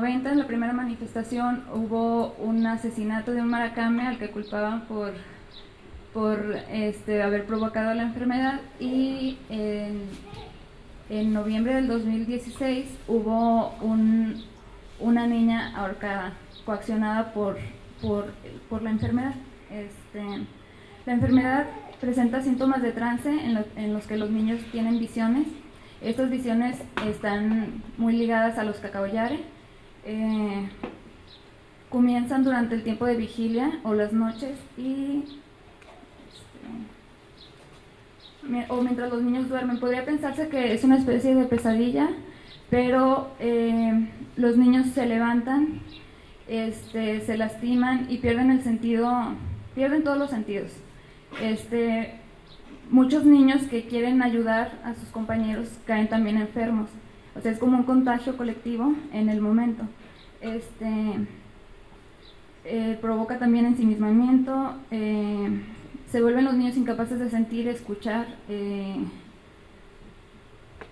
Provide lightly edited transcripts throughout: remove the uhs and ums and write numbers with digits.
90, en la primera manifestación, hubo un asesinato de un maracame al que culpaban por haber provocado la enfermedad, y en noviembre del 2016 hubo una niña ahorcada, coaccionada por la enfermedad. La enfermedad presenta síntomas de trance en los que los niños tienen visiones. Estas visiones están muy ligadas a los cacaoyare. Comienzan durante el tiempo de vigilia o las noches o mientras los niños duermen. Podría pensarse que es una especie de pesadilla, pero los niños se levantan, se lastiman y pierden todos los sentidos. Muchos niños que quieren ayudar a sus compañeros caen también enfermos. O sea, es como un contagio colectivo en el momento. Provoca también ensimismamiento, se vuelven los niños incapaces de sentir, escuchar,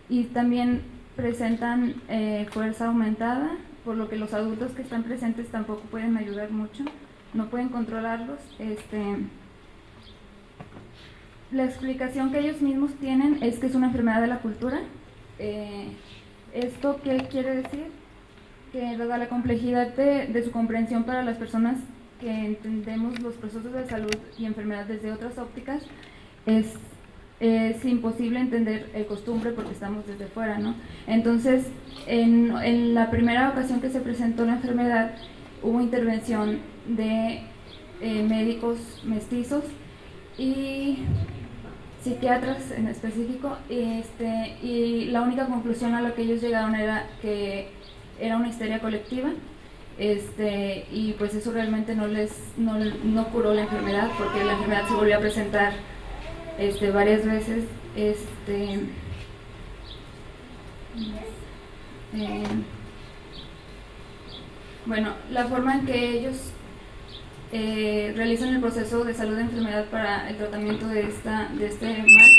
y también presentan fuerza aumentada, por lo que los adultos que están presentes tampoco pueden ayudar mucho, no pueden controlarlos. La explicación que ellos mismos tienen es que es una enfermedad de la cultura. ¿Esto qué quiere decir? Que dada la complejidad de su comprensión para las personas que entendemos los procesos de salud y enfermedad desde otras ópticas, es imposible entender el costumbre porque estamos desde fuera, ¿no? Entonces, en la primera ocasión que se presentó la enfermedad, hubo intervención de médicos mestizos y psiquiatras en específico, y la única conclusión a la que ellos llegaron era que era una histeria colectiva, y pues eso realmente no curó la enfermedad, porque la enfermedad se volvió a presentar varias veces. Bueno, la forma en que ellos realizan el proceso de salud de enfermedad para el tratamiento de este mal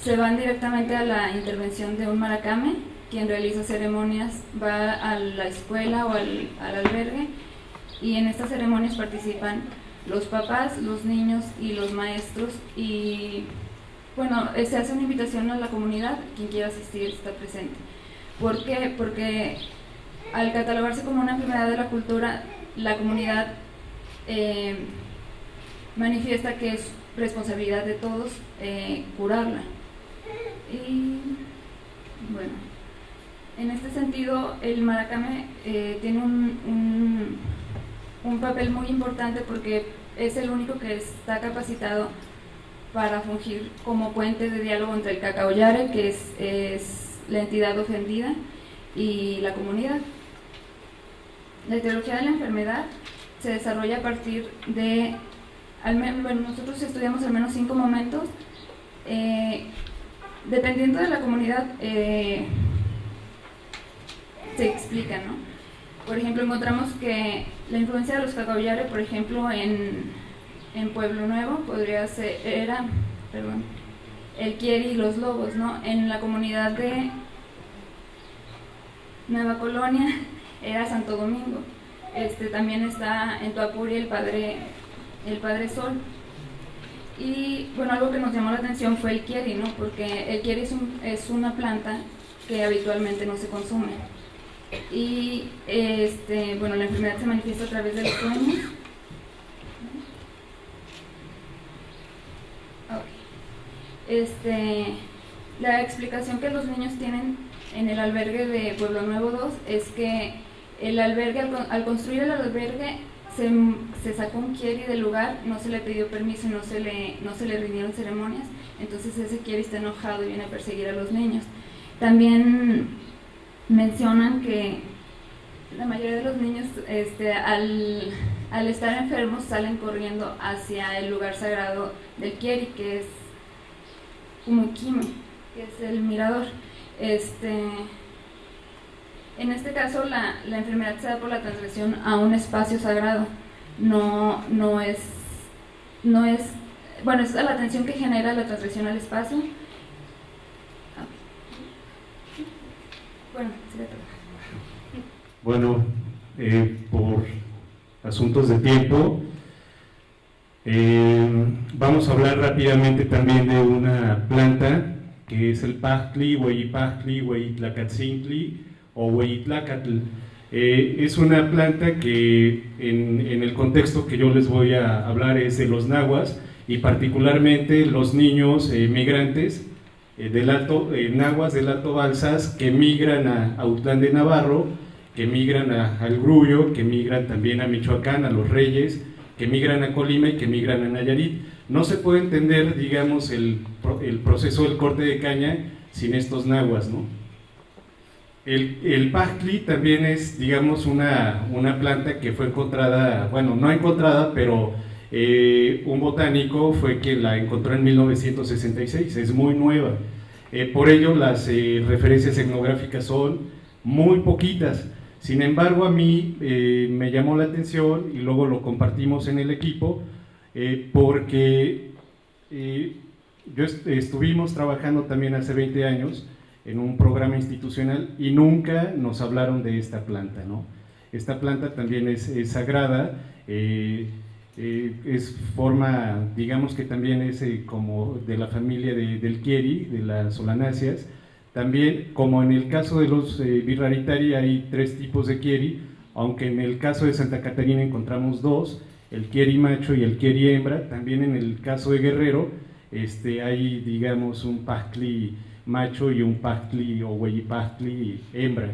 se van directamente a la intervención de un maracame, quien realiza ceremonias, va a la escuela o al albergue, y en estas ceremonias participan los papás, los niños y los maestros, y bueno, se hace una invitación a la comunidad, quien quiera asistir está presente. ¿Por qué? Porque al catalogarse como una enfermedad de la cultura, la comunidad manifiesta que es responsabilidad de todos curarla. Y bueno, en este sentido el maracame tiene un papel muy importante, porque es el único que está capacitado para fungir como puente de diálogo entre el cacaoyare, que es la entidad ofendida, y la comunidad. La etiología de la enfermedad se desarrolla a partir de, nosotros estudiamos al menos 5 momentos, dependiendo de la comunidad se explica, ¿no? Por ejemplo, encontramos que la influencia de los cacaoyare, por ejemplo, en Pueblo Nuevo era el quieri y los lobos, ¿no? En la comunidad de Nueva Colonia era Santo Domingo. También está en Tuapuri el Padre Sol. Y bueno, algo que nos llamó la atención fue el quieri, ¿no? Porque el quieri es una planta que habitualmente no se consume. Y bueno, la enfermedad se manifiesta a través de los sueños. La explicación que los niños tienen en el albergue de Pueblo Nuevo 2 es que el albergue, al construir el albergue, se sacó un quieri del lugar, no se le pidió permiso y no se le rindieron ceremonias, entonces ese quieri está enojado y viene a perseguir a los niños. También mencionan que la mayoría de los niños al estar enfermos salen corriendo hacia el lugar sagrado del quieri, que es Kumukime, que es el mirador. En este caso la enfermedad se da por la transgresión a un espacio sagrado, no es bueno, es la tensión que genera la transgresión al espacio. Bueno, sí, Bueno, por asuntos de tiempo, vamos a hablar rápidamente también de una planta que es el Pahtli, Hueyipahtli, Hueyitlacatzincli o Hueyitlacatl. Es una planta que en el contexto que yo les voy a hablar es de los nahuas y particularmente los niños migrantes nahuas del Alto Balsas que migran a Autlán de Navarro, que migran al Grullo, que migran también a Michoacán, a Los Reyes, que migran a Colima y que migran a Nayarit. No se puede entender, digamos, el proceso del corte de caña sin estos nahuas, ¿no? El Pahtli también es, digamos, una planta que fue encontrada, bueno, no encontrada, pero un botánico fue quien la encontró en 1966, es muy nueva. Por ello, las referencias etnográficas son muy poquitas. Sin embargo, a mí me llamó la atención y luego lo compartimos en el equipo porque estuvimos trabajando también hace 20 años en un programa institucional y nunca nos hablaron de esta planta, ¿no? Esta planta también es sagrada, forma, digamos que también es como de la familia del Kieri, de las solanáceas. También, como en el caso de los Virraritari, hay 3 tipos de Kieri, aunque en el caso de Santa Catarina encontramos 2, el Kieri macho y el Kieri hembra. También en el caso de Guerrero hay, digamos, un Pahtli macho y un Pahtli o Hueyipahtli hembra.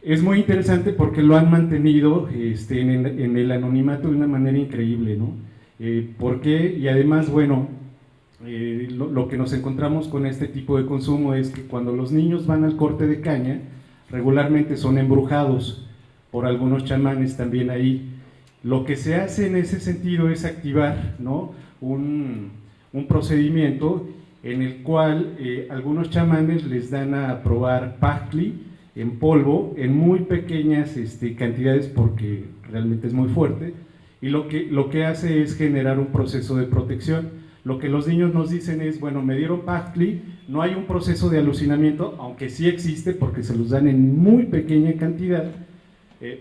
Es muy interesante porque lo han mantenido en el anonimato de una manera increíble, ¿no? ¿Por qué? Y además, bueno, lo que nos encontramos con este tipo de consumo es que cuando los niños van al corte de caña, regularmente son embrujados por algunos chamanes también ahí. Lo que se hace en ese sentido es activar, ¿no?, un procedimiento en el cual algunos chamanes les dan a probar Pahtli en polvo, en muy pequeñas cantidades porque realmente es muy fuerte, y lo que hace es generar un proceso de protección. Lo que los niños nos dicen es, bueno, me dieron Pahtli, no hay un proceso de alucinamiento, aunque sí existe porque se los dan en muy pequeña cantidad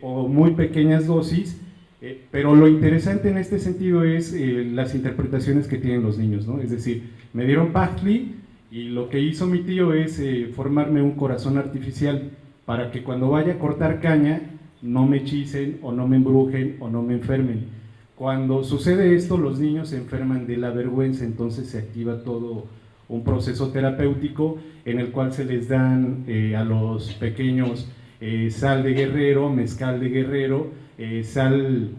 o muy pequeñas dosis, pero lo interesante en este sentido es las interpretaciones que tienen los niños, ¿no? Es decir, me dieron Pahtli y lo que hizo mi tío es formarme un corazón artificial para que cuando vaya a cortar caña no me hechicen o no me embrujen o no me enfermen. Cuando sucede esto, los niños se enferman de la vergüenza, entonces se activa todo un proceso terapéutico en el cual se les dan a los pequeños sal de Guerrero, mezcal de Guerrero, sal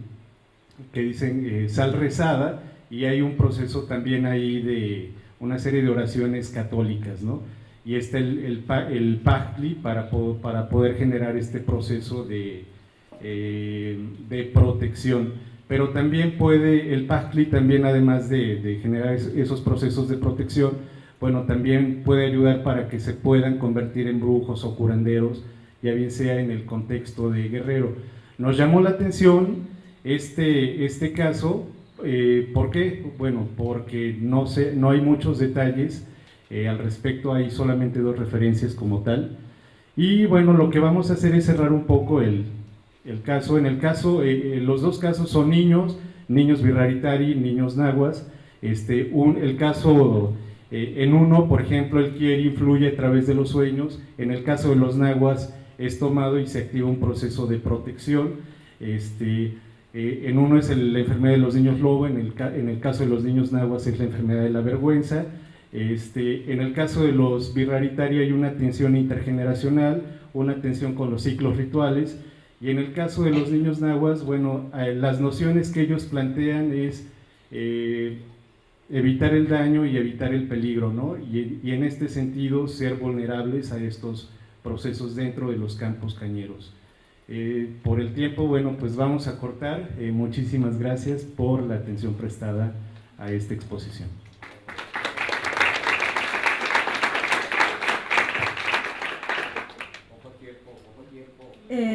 rezada, y hay un proceso también ahí de una serie de oraciones católicas, ¿no? Y está el Pahtli para poder generar este proceso de protección. Pero también puede el Pahtli, también además de generar esos procesos de protección, bueno, también puede ayudar para que se puedan convertir en brujos o curanderos, ya bien sea en el contexto de Guerrero. Nos llamó la atención este caso, ¿por qué? Bueno, porque no hay muchos detalles al respecto, hay solamente 2 referencias como tal, y bueno, lo que vamos a hacer es cerrar un poco el caso. Los 2 casos son niños Virraritari, niños nahuas. El caso, en uno, por ejemplo, el Kieri influye a través de los sueños. En el caso de los nahuas es tomado y se activa un proceso de protección. En uno es la enfermedad de los niños lobo, en el caso de los niños nahuas es la enfermedad de la vergüenza. En el caso de los Virraritari hay una tensión intergeneracional, una tensión con los ciclos rituales. Y en el caso de los niños nahuas, bueno, las nociones que ellos plantean es evitar el daño y evitar el peligro, ¿no? Y en este sentido ser vulnerables a estos procesos dentro de los campos cañeros. Por el tiempo, bueno, pues vamos a cortar. Muchísimas gracias por la atención prestada a esta exposición.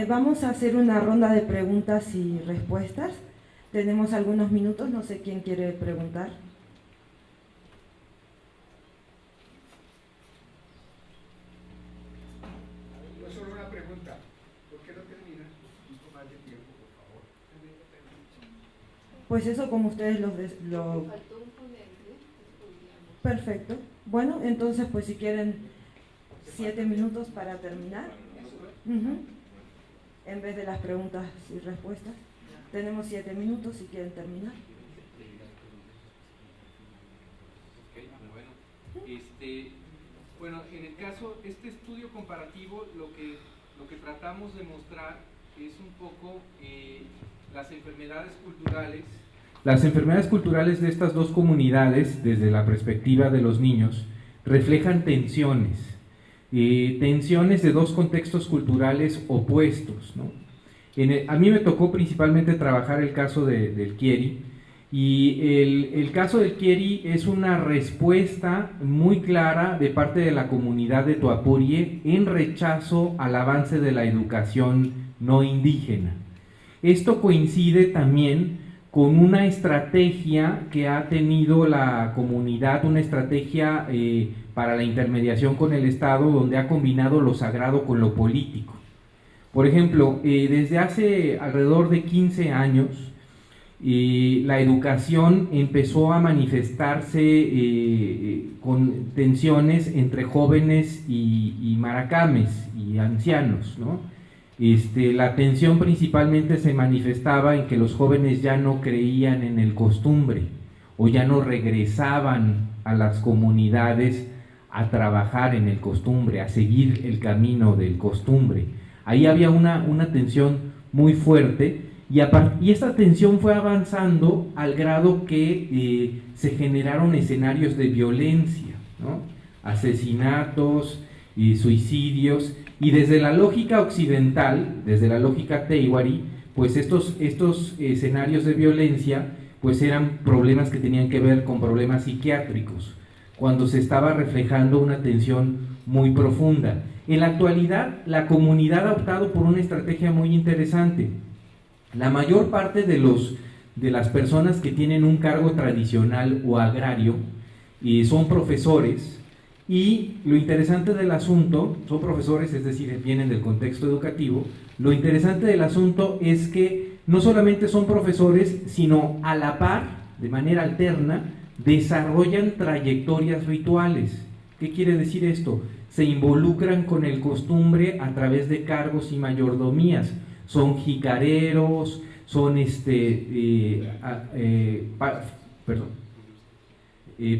Vamos a hacer una ronda de preguntas y respuestas. Tenemos algunos minutos, no sé quién quiere preguntar. Pues eso como ustedes lo... Perfecto. Bueno, entonces pues si quieren 7 minutos para terminar. En vez de las preguntas y respuestas. Tenemos 7 minutos si quieren terminar. Bueno, en el caso, este estudio comparativo, lo que tratamos de mostrar es un poco las enfermedades culturales. Las enfermedades culturales de estas dos comunidades, desde la perspectiva de los niños, reflejan tensiones de dos contextos culturales opuestos, ¿no? A mí me tocó principalmente trabajar el caso del Kieri, y el caso del Kieri es una respuesta muy clara de parte de la comunidad de Toapurie en rechazo al avance de la educación no indígena. Esto coincide también con una estrategia que ha tenido la comunidad, una estrategia para la intermediación con el Estado, donde ha combinado lo sagrado con lo político. Por ejemplo, desde hace alrededor de 15 años, la educación empezó a manifestarse con tensiones entre jóvenes y maracames y ancianos, ¿no? La tensión principalmente se manifestaba en que los jóvenes ya no creían en el costumbre o ya no regresaban a las comunidades a trabajar en el costumbre, a seguir el camino del costumbre. Ahí había una tensión muy fuerte, y esta tensión fue avanzando al grado que se generaron escenarios de violencia, ¿no? Asesinatos y suicidios, y desde la lógica occidental, desde la lógica Teiwari, pues estos escenarios de violencia pues eran problemas que tenían que ver con problemas psiquiátricos, cuando se estaba reflejando una tensión muy profunda. En la actualidad, la comunidad ha optado por una estrategia muy interesante. La mayor parte de las personas que tienen un cargo tradicional o agrario son profesores, y lo interesante del asunto, son profesores, es decir, vienen del contexto educativo. Lo interesante del asunto es que no solamente son profesores, sino a la par, de manera alterna, desarrollan trayectorias rituales. ¿Qué quiere decir esto? Se involucran con el costumbre a través de cargos y mayordomías. Son jicareros, son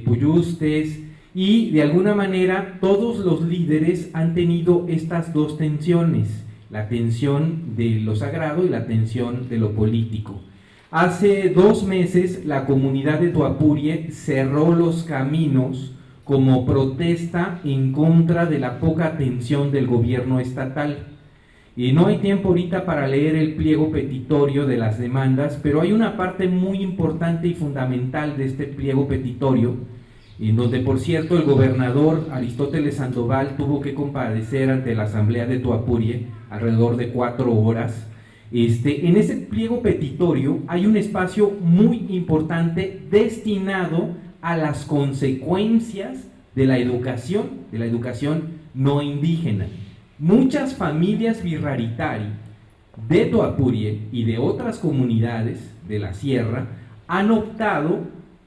puyustes, y de alguna manera todos los líderes han tenido estas dos tensiones, la tensión de lo sagrado y la tensión de lo político. Hace 2 meses la comunidad de Toapurie cerró los caminos como protesta en contra de la poca atención del gobierno estatal. Y no hay tiempo ahorita para leer el pliego petitorio de las demandas, pero hay una parte muy importante y fundamental de este pliego petitorio, en donde, por cierto, el gobernador Aristóteles Sandoval tuvo que comparecer ante la asamblea de Toapurie alrededor de 4 horas. En ese pliego petitorio hay un espacio muy importante destinado a las consecuencias de la educación no indígena. Muchas familias birraritari de Toapurie y de otras comunidades de la sierra han optado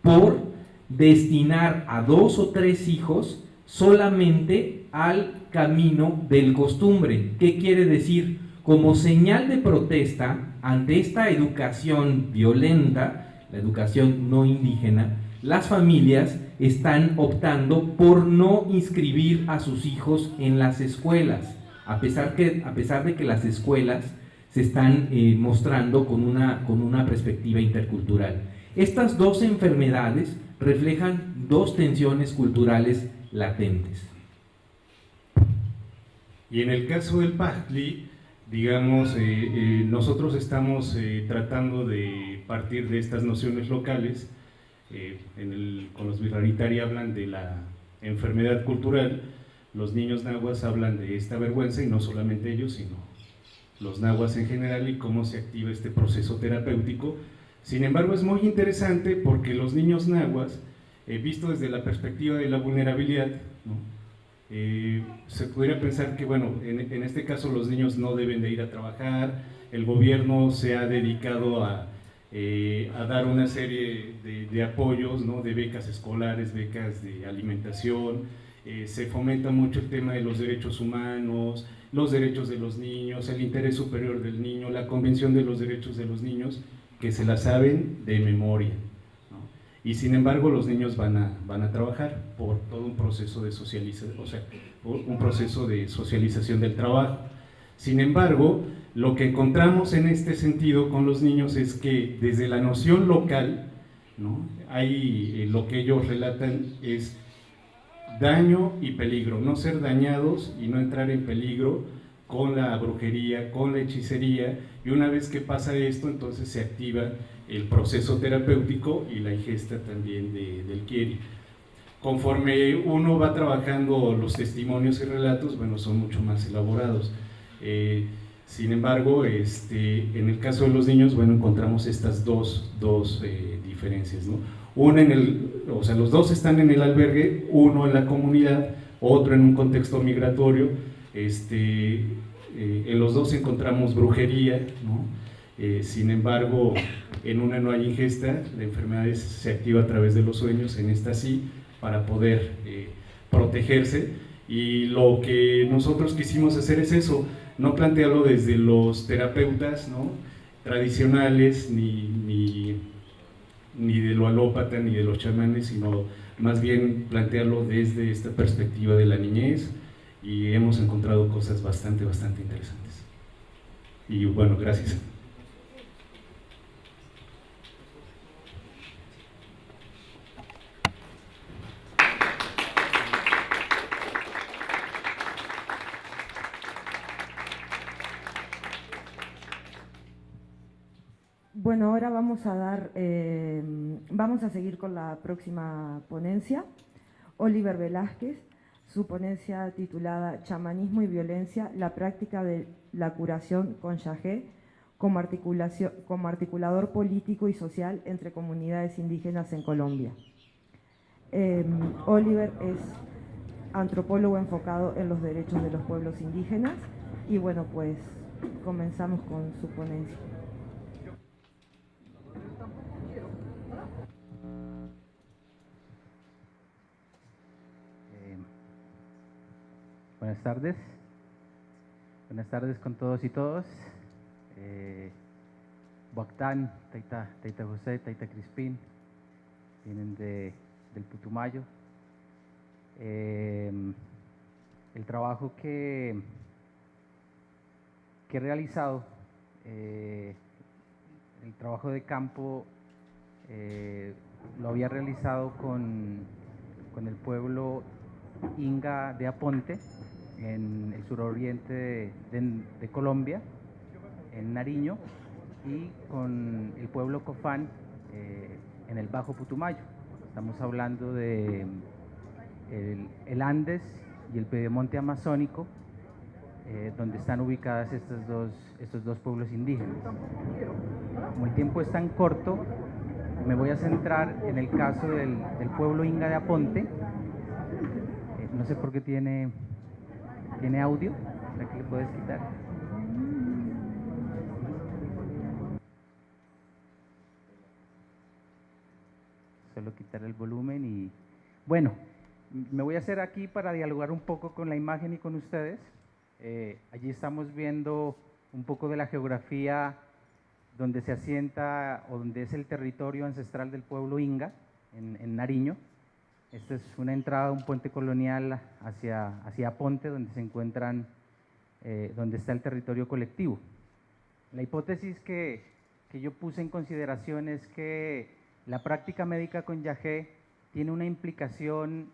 por destinar a 2 o 3 hijos solamente al camino del costumbre. ¿Qué quiere decir? Como señal de protesta ante esta educación violenta, la educación no indígena, las familias están optando por no inscribir a sus hijos en las escuelas, a pesar de que las escuelas se están mostrando con una perspectiva intercultural. Estas 2 enfermedades reflejan 2 tensiones culturales latentes. Y en el caso del Pahtli, digamos, nosotros estamos tratando de partir de estas nociones locales. Con los birraritari hablan de la enfermedad cultural, los niños nahuas hablan de esta vergüenza, y no solamente ellos, sino los nahuas en general, y cómo se activa este proceso terapéutico. Sin embargo, es muy interesante porque los niños nahuas, visto desde la perspectiva de la vulnerabilidad, ¿no? Se podría pensar que, bueno, en este caso los niños no deben de ir a trabajar, el gobierno se ha dedicado a a dar una serie de apoyos, ¿no? De becas escolares, becas de alimentación. Se fomenta mucho el tema de los derechos humanos, los derechos de los niños, el interés superior del niño, la Convención de los Derechos de los Niños, que se la saben de memoria, ¿no? Y sin embargo los niños van a trabajar por todo un proceso de socialización, o sea, un proceso de socialización del trabajo. Sin embargo, lo que encontramos en este sentido con los niños es que desde la noción local, ¿no? Hay lo que ellos relatan es daño y peligro, no ser dañados y no entrar en peligro con la brujería, con la hechicería, y una vez que pasa esto, entonces se activa el proceso terapéutico y la ingesta también del Kyrie. Conforme uno va trabajando los testimonios y relatos, bueno, son mucho más elaborados. Sin embargo, en el caso de los niños, bueno, encontramos estas dos diferencias, ¿no? Una o sea, los dos están en el albergue, uno en la comunidad, otro en un contexto migratorio. En los dos encontramos brujería, ¿no? Sin embargo, en una no hay ingesta, la enfermedad se activa a través de los sueños, en esta sí, para poder protegerse. Y lo que nosotros quisimos hacer es eso, no plantearlo desde los terapeutas, ¿no? Tradicionales, ni de lo alópata, ni de los chamanes, sino más bien plantearlo desde esta perspectiva de la niñez, y hemos encontrado cosas bastante interesantes. Y bueno, gracias. Bueno, ahora vamos a seguir con la próxima ponencia. Oliver Velázquez, su ponencia titulada Chamanismo y Violencia, la práctica de la curación con yagé como articulador político y social entre comunidades indígenas en Colombia. Oliver es antropólogo enfocado en los derechos de los pueblos indígenas y bueno, pues comenzamos con su ponencia. Buenas tardes con todos y todas. Boactán, Taita José, Taita Crispín, vienen del Putumayo. El trabajo que he realizado, el trabajo de campo, lo había realizado con el pueblo Inga de Aponte, en el suroriente de Colombia, en Nariño, y con el pueblo Cofán en el Bajo Putumayo. Estamos hablando de el Andes y el Piedemonte Amazónico, donde están ubicadas estos dos pueblos indígenas. Como el tiempo es tan corto, me voy a centrar en el caso del pueblo Inga de Aponte. No sé por qué tiene audio. ¿Será que le puedes quitar? Solo quitar el volumen y... Bueno, me voy a hacer aquí para dialogar un poco con la imagen y con ustedes. Allí estamos viendo un poco de la geografía donde se asienta o donde es el territorio ancestral del pueblo Inga, en Nariño. Esta es una entrada, un puente colonial hacia Aponte, donde se encuentran, donde está el territorio colectivo. La hipótesis que yo puse en consideración es que la práctica médica con yagé tiene una implicación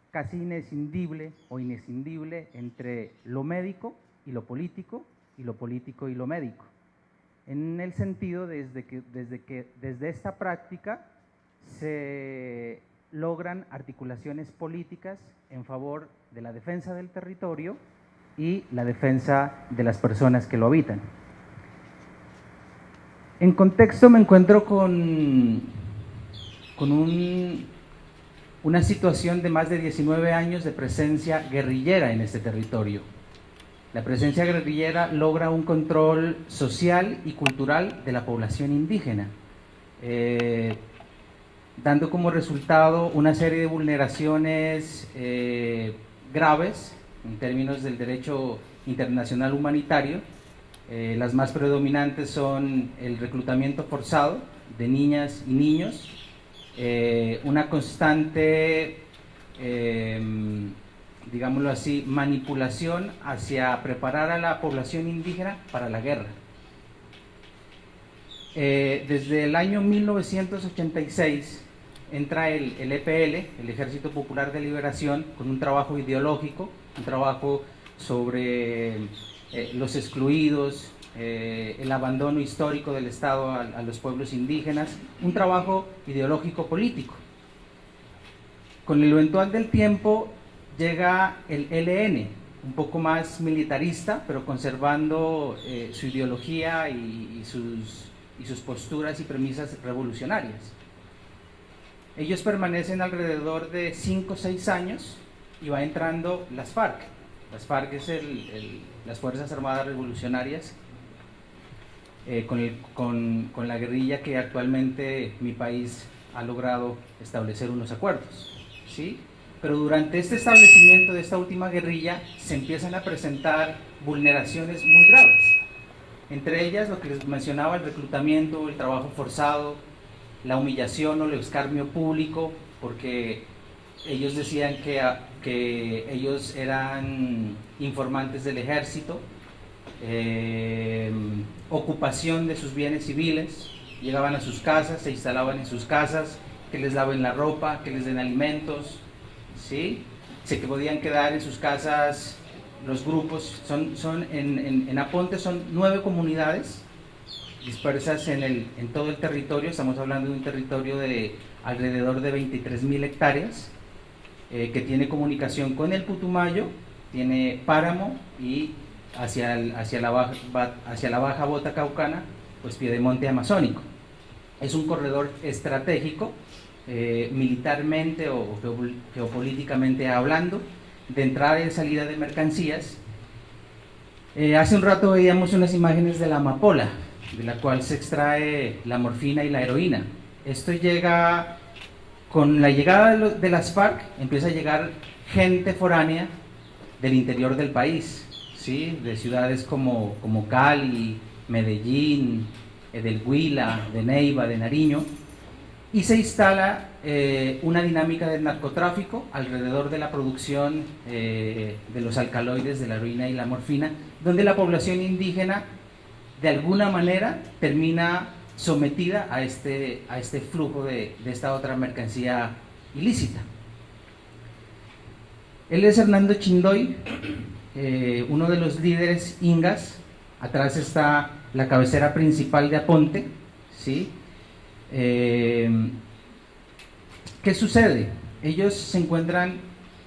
casi inescindible o inescindible entre lo médico y lo político, y lo político y lo médico. En el sentido desde esta práctica se logran articulaciones políticas en favor de la defensa del territorio y la defensa de las personas que lo habitan. En contexto me encuentro con una situación de más de 19 años de presencia guerrillera en este territorio. La presencia guerrillera logra un control social y cultural de la población indígena, dando como resultado una serie de vulneraciones graves en términos del derecho internacional humanitario. Las más predominantes son el reclutamiento forzado de niñas y niños, una constante, digámoslo así, manipulación hacia preparar a la población indígena para la guerra. Desde el año 1986 entra el EPL, el Ejército Popular de Liberación, con un trabajo ideológico, un trabajo sobre los excluidos, el abandono histórico del Estado a los pueblos indígenas, un trabajo ideológico político. Con el eventual del tiempo llega el ELN, un poco más militarista, pero conservando su ideología y sus posturas y premisas revolucionarias. Ellos permanecen alrededor de 5 o 6 años y va entrando las FARC. Las FARC es las Fuerzas Armadas Revolucionarias, con la guerrilla que actualmente mi país ha logrado establecer unos acuerdos, ¿sí? Pero durante este establecimiento de esta última guerrilla se empiezan a presentar vulneraciones muy graves. Entre ellas, lo que les mencionaba, el reclutamiento, el trabajo forzado, la humillación o el escarnio público, porque ellos decían que ellos eran informantes del ejército, ocupación de sus bienes civiles, llegaban a sus casas, se instalaban en sus casas, que les laven la ropa, que les den alimentos, ¿sí? Se podían quedar en sus casas. Los grupos en Aponte son 9 comunidades dispersas en todo el territorio. Estamos hablando de un territorio de alrededor de 23.000 hectáreas, que tiene comunicación con el Putumayo, tiene páramo y hacia la baja bota caucana, pues piedemonte amazónico. Es un corredor estratégico, militarmente o geopolíticamente hablando, de entrada y de salida de mercancías. Hace un rato veíamos unas imágenes de la amapola, de la cual se extrae la morfina y la heroína. Esto llega, con la llegada de las FARC, empieza a llegar gente foránea del interior del país, ¿sí? De ciudades como Cali, Medellín, del Huila, de Neiva, de Nariño, y se instala una dinámica del narcotráfico alrededor de la producción de los alcaloides de la heroína y la morfina, donde la población indígena de alguna manera termina sometida a este flujo de esta otra mercancía ilícita. Él es Hernando Chindoy, uno de los líderes ingas. Atrás está la cabecera principal de Aponte, ¿sí? ¿Qué sucede? Ellos se encuentran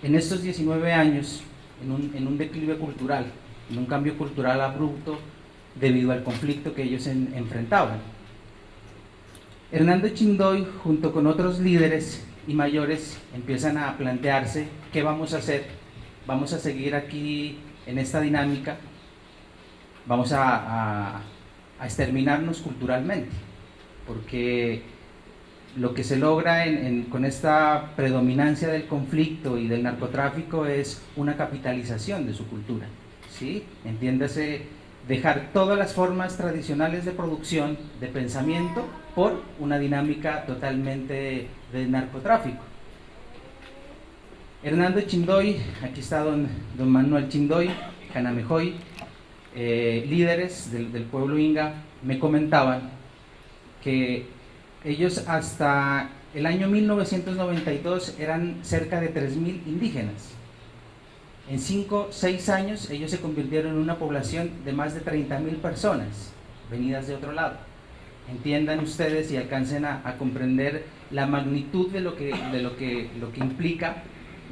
en estos 19 años en un declive cultural, en un cambio cultural abrupto debido al conflicto que ellos enfrentaban. Hernando Chindoy, junto con otros líderes y mayores, empiezan a plantearse qué vamos a hacer. Vamos a seguir aquí en esta dinámica, vamos a exterminarnos culturalmente, porque lo que se logra con esta predominancia del conflicto y del narcotráfico es una capitalización de su cultura, ¿sí? Entiéndase, dejar todas las formas tradicionales de producción, de pensamiento, por una dinámica totalmente de narcotráfico. Hernando Chindoy, aquí está don Manuel Chindoy, Canamejoy, líderes del pueblo inga, me comentaban que ellos hasta el año 1992 eran cerca de 3.000 indígenas. En 5 o 6 años ellos se convirtieron en una población de más de 30.000 personas venidas de otro lado. Entiendan ustedes y alcancen a comprender la magnitud de lo que implica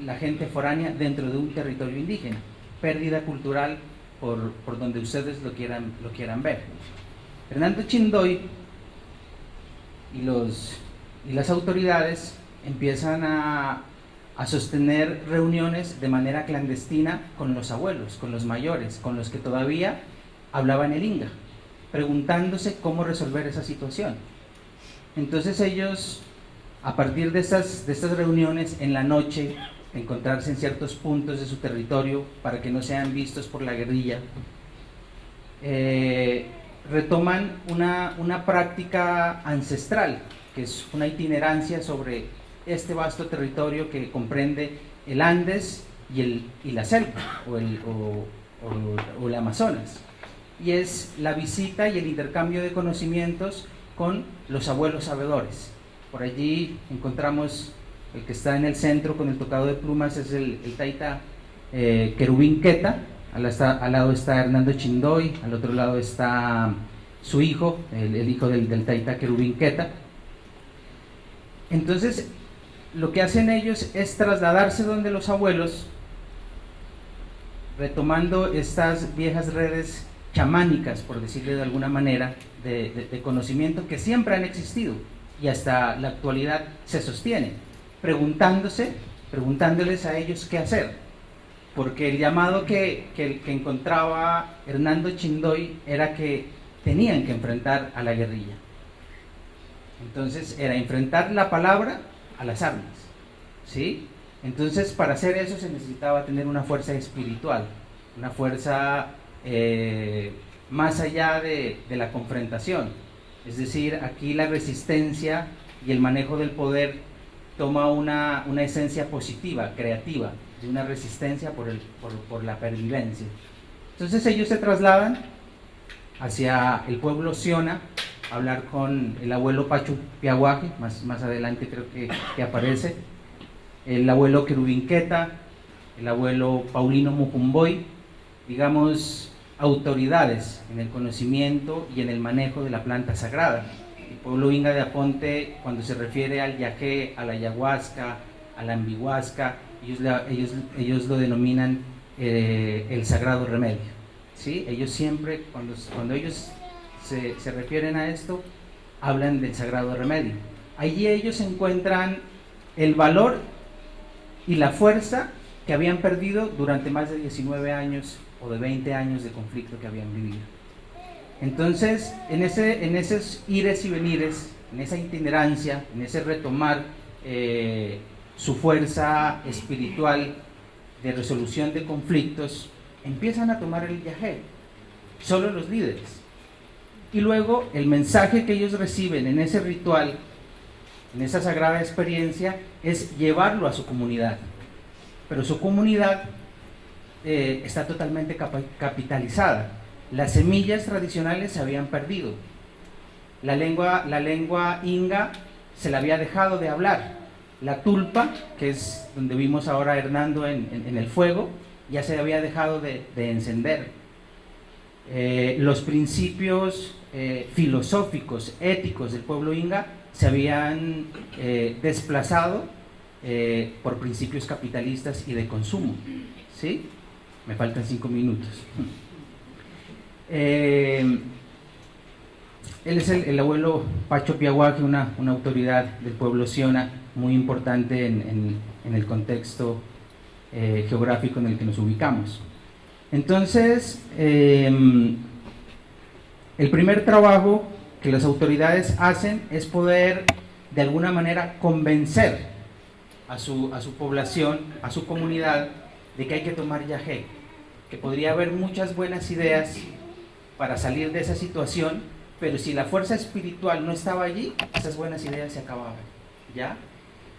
la gente foránea dentro de un territorio indígena. Pérdida cultural por donde ustedes lo quieran ver. Hernando Chindoy y las autoridades empiezan a sostener reuniones de manera clandestina con los abuelos, con los mayores, con los que todavía hablaban el inga, preguntándose cómo resolver esa situación. Entonces ellos, a partir de estas reuniones en la noche, encontrarse en ciertos puntos de su territorio para que no sean vistos por la guerrilla, retoman una práctica ancestral, que es una itinerancia sobre este vasto territorio que comprende el Andes y la selva, o el Amazonas, y es la visita y el intercambio de conocimientos con los abuelos sabedores. Por allí encontramos el que está en el centro con el tocado de plumas, es el taita Querubín Queta. Al lado está Hernando Chindoy, al otro lado está su hijo, el hijo del taita Querubín Queta. Entonces, lo que hacen ellos es trasladarse donde los abuelos, retomando estas viejas redes chamánicas, por decirlo de alguna manera, de conocimiento que siempre han existido y hasta la actualidad se sostiene, preguntándoles a ellos qué hacer, porque el llamado que encontraba Hernando Chindoy era que tenían que enfrentar a la guerrilla. Entonces era enfrentar la palabra a las armas, ¿sí? Entonces, para hacer eso se necesitaba tener una fuerza espiritual, una fuerza más allá de la confrontación. Es decir, aquí la resistencia y el manejo del poder toma una esencia positiva, creativa, de una resistencia por la pervivencia. Entonces ellos se trasladan hacia el pueblo Siona, a hablar con el abuelo Pacho Piaguaje, más adelante creo que aparece, el abuelo Querubín Queta, el abuelo Paulino Mujumboy, digamos, autoridades en el conocimiento y en el manejo de la planta sagrada. El pueblo Inga de Aponte, cuando se refiere al yagé, a la ayahuasca, a la ambihuasca, ellos lo denominan el sagrado remedio, ¿sí? Ellos siempre, cuando ellos se refieren a esto, hablan del sagrado remedio. Allí ellos encuentran el valor y la fuerza que habían perdido durante más de 19 años o de 20 años de conflicto que habían vivido. Entonces, en esos ires y venires, en esa itinerancia, en ese retomar su fuerza espiritual de resolución de conflictos, empiezan a tomar el yagé, solo los líderes. Y luego el mensaje que ellos reciben en ese ritual, en esa sagrada experiencia, es llevarlo a su comunidad. Pero su comunidad está totalmente capitalizada. Las semillas tradicionales se habían perdido. La lengua inga se la había dejado de hablar. La tulpa, que es donde vimos ahora a Hernando en el fuego, ya se había dejado de encender. Los principios filosóficos, éticos del pueblo inga se habían desplazado por principios capitalistas y de consumo, ¿sí? Me faltan 5 minutos. Él es el abuelo Pacho Piaguaje, una autoridad del pueblo Siona muy importante en el contexto geográfico en el que nos ubicamos. Entonces, el primer trabajo que las autoridades hacen es poder de alguna manera convencer a su población, a su comunidad, de que hay que tomar yagé, que podría haber muchas buenas ideas para salir de esa situación, pero si la fuerza espiritual no estaba allí, esas buenas ideas se acababan, ¿ya?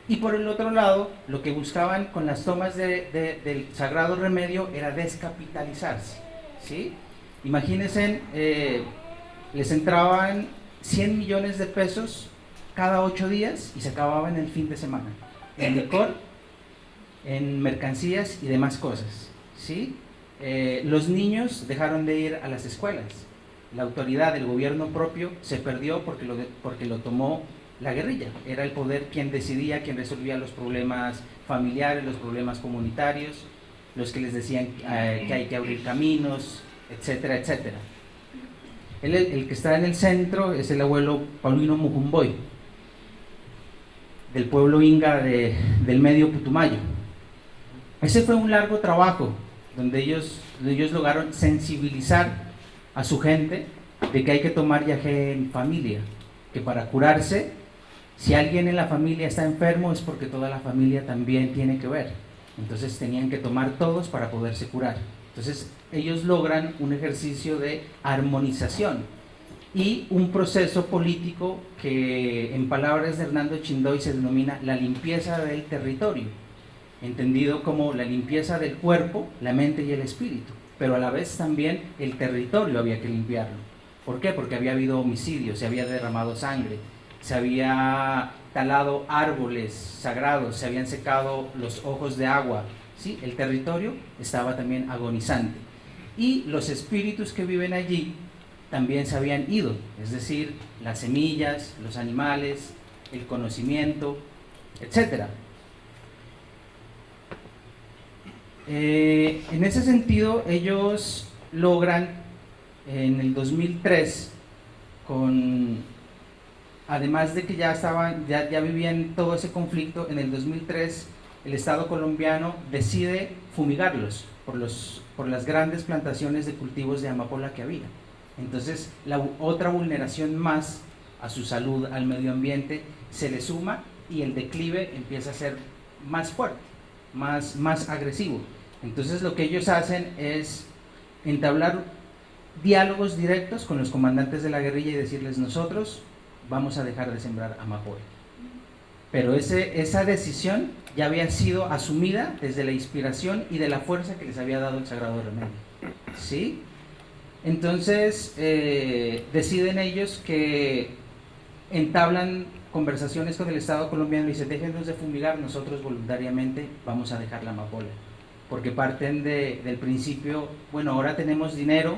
Y por el otro lado, lo que buscaban con las tomas del sagrado remedio era descapitalizarse, ¿sí? Imagínense, les entraban 100 millones de pesos cada 8 días y se acababan el fin de semana, en licor, en mercancías y demás cosas, ¿sí? Los niños dejaron de ir a las escuelas. La autoridad del gobierno propio se perdió porque lo tomó la guerrilla. Era el poder quien decidía, quien resolvía los problemas familiares, los problemas comunitarios, los que les decían que hay que abrir caminos, etcétera, etcétera. El que está en el centro es el abuelo Paulino Mujumboy, del pueblo inga del medio Putumayo. Ese fue un largo trabajo donde ellos lograron sensibilizar a su gente de que hay que tomar yagé en familia, que para curarse Si alguien en la familia está enfermo es porque toda la familia también tiene que ver. Entonces tenían que tomar todos para poderse curar. Entonces ellos logran un ejercicio de armonización y un proceso político que en palabras de Hernando Chindoy se denomina la limpieza del territorio, entendido como la limpieza del cuerpo, la mente y el espíritu, pero a la vez también el territorio había que limpiarlo. ¿Por qué? Porque había habido homicidios, se había derramado sangre, se había talado árboles sagrados, se habían secado los ojos de agua, ¿sí? El territorio estaba también agonizante y los espíritus que viven allí también se habían ido, es decir, las semillas, los animales, el conocimiento, etc. En ese sentido, ellos logran en el 2003, además de que ya vivían todo ese conflicto, en el 2003 el Estado colombiano decide fumigarlos por las grandes plantaciones de cultivos de amapola que había. Entonces, otra vulneración más a su salud, al medio ambiente, se le suma y el declive empieza a ser más fuerte, más agresivo. Entonces, lo que ellos hacen es entablar diálogos directos con los comandantes de la guerrilla y decirles: nosotros vamos a dejar de sembrar amapola. Pero esa decisión ya había sido asumida desde la inspiración y de la fuerza que les había dado el Sagrado Remedio, ¿sí? Entonces deciden ellos que entablan conversaciones con el Estado colombiano y dicen: déjenos de fumigar, nosotros voluntariamente vamos a dejar la amapola, porque parten del principio, bueno, ahora tenemos dinero,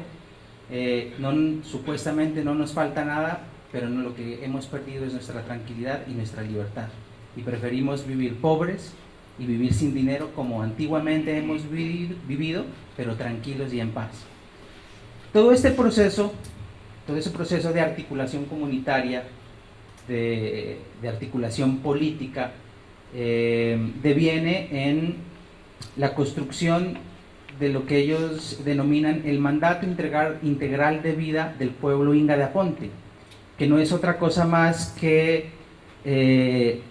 supuestamente no nos falta nada, pero no, lo que hemos perdido es nuestra tranquilidad y nuestra libertad, y preferimos vivir pobres y vivir sin dinero como antiguamente hemos vivido, pero tranquilos y en paz. Todo ese proceso de articulación comunitaria, de articulación política, deviene en la construcción de lo que ellos denominan el mandato integral de vida del pueblo Inga de Aponte, que no es otra cosa más que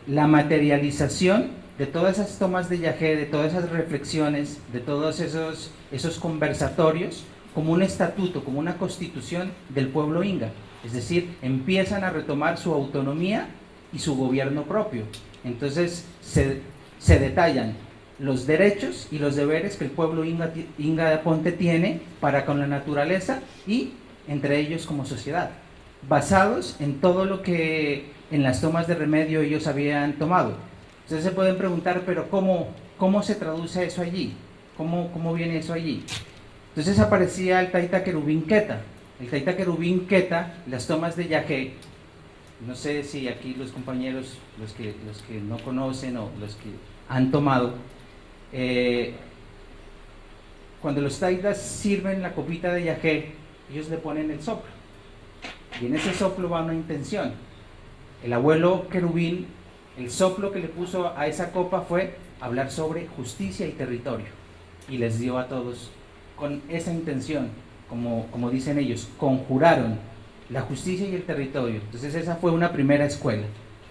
la materialización de todas esas tomas de Yagé, de todas esas reflexiones, de todos esos conversatorios, como un estatuto, como una constitución del pueblo Inga. Es decir, empiezan a retomar su autonomía y su gobierno propio. Entonces se detallan los derechos y los deberes que el pueblo Inga de Aponte tiene para con la naturaleza y entre ellos como sociedad, basados en todo lo que en las tomas de remedio ellos habían tomado. Entonces se pueden preguntar: pero ¿cómo se traduce eso allí? ¿Cómo viene eso allí? Entonces aparecía el Taita Querubín Queta. El Taita Querubín Queta, las tomas de Yagé, no sé si aquí los compañeros, los que no conocen o los que han tomado, cuando los taitas sirven la copita de Yagé, ellos le ponen el soplo, y en ese soplo va una intención. El abuelo Querubín, el soplo que le puso a esa copa fue hablar sobre justicia y territorio, y les dio a todos con esa intención, como dicen ellos, conjuraron la justicia y el territorio. Entonces esa fue una primera escuela,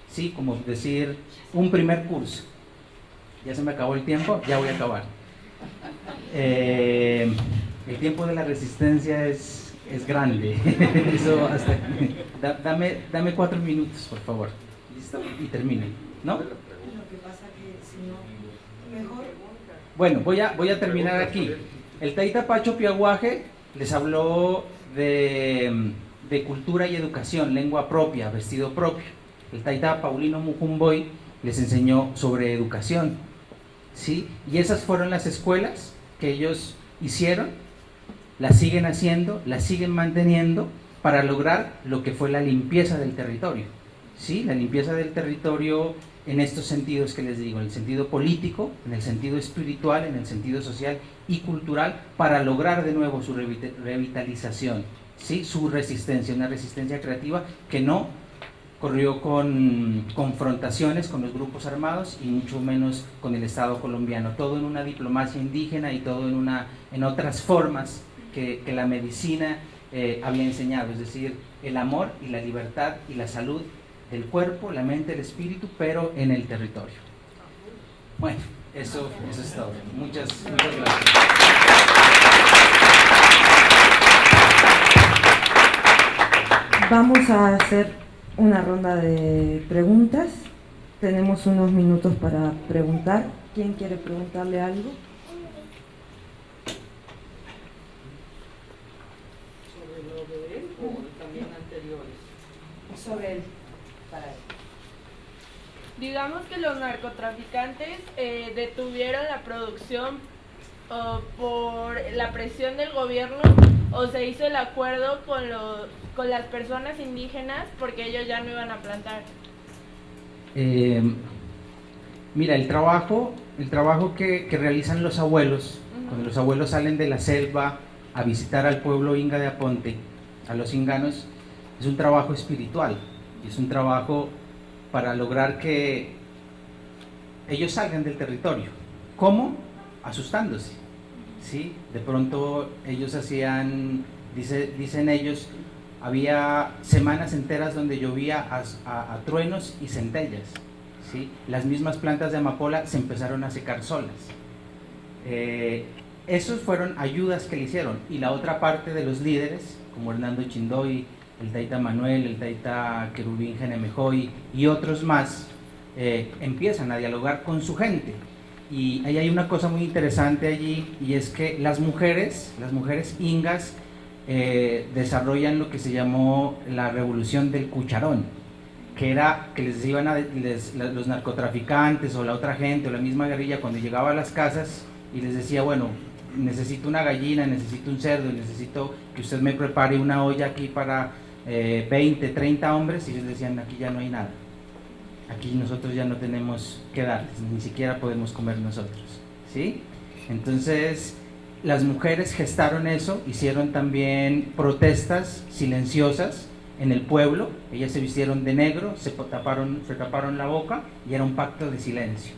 ¿sí? Como decir, un primer curso. Ya se me acabó el tiempo, ya voy a acabar. El tiempo de la resistencia es grande. Eso hasta, dame 4 minutos, por favor. ¿Listo? Y termine, ¿no? Lo que pasa que si no, mejor. Bueno, voy a terminar aquí. El Taita Pacho Piaguaje les habló de cultura y educación, lengua propia, vestido propio. El Taita Paulino Mujumboy les enseñó sobre educación, ¿sí? Y esas fueron las escuelas que ellos hicieron, las siguen haciendo, las siguen manteniendo para lograr lo que fue la limpieza del territorio, ¿sí? La limpieza del territorio en estos sentidos que les digo, en el sentido político, en el sentido espiritual, en el sentido social y cultural, para lograr de nuevo su revitalización, ¿sí? Su resistencia, una resistencia creativa que no corrió con confrontaciones con los grupos armados y mucho menos con el Estado colombiano, todo en una diplomacia indígena y todo en otras formas que la medicina había enseñado, es decir, el amor y la libertad y la salud del cuerpo, la mente, el espíritu, pero en el territorio. Bueno, eso es todo. Muchas gracias. Vamos a hacer una ronda de preguntas. Tenemos unos minutos para preguntar. ¿Quién quiere preguntarle algo? ¿Sobre lo de él o también anteriores? Sobre él, para él. Digamos que los narcotraficantes detuvieron la producción por la presión del gobierno, o se hizo el acuerdo con las personas indígenas porque ellos ya no iban a plantar. Mira, el trabajo que realizan los abuelos, cuando los abuelos salen de la selva a visitar al pueblo inga de Aponte, a los inganos, es un trabajo espiritual, es un trabajo para lograr que ellos salgan del territorio. ¿Cómo? Asustándose, ¿sí? De pronto ellos hacían, dicen ellos, había semanas enteras donde llovía a truenos y centellas, ¿sí? Las mismas plantas de amapola se empezaron a secar solas. Esos fueron ayudas que le hicieron. Y la otra parte de los líderes, como Hernando Chindoy, el Taita Manuel, el Taita Querubín Genemejoy y otros más, empiezan a dialogar con su gente. Y ahí hay una cosa muy interesante allí, y es que las mujeres ingas desarrollan lo que se llamó la revolución del cucharón, que era que les iban los narcotraficantes o la otra gente o la misma guerrilla, cuando llegaba a las casas y les decía, bueno, necesito una gallina, necesito un cerdo, necesito que usted me prepare una olla aquí para 20, 30 hombres, y ellos decían, aquí ya no hay nada, aquí nosotros ya no tenemos que darles, ni siquiera podemos comer nosotros, ¿sí? Entonces las mujeres gestaron eso, hicieron también protestas silenciosas en el pueblo, ellas se vistieron de negro, se taparon la boca, y era un pacto de silencio,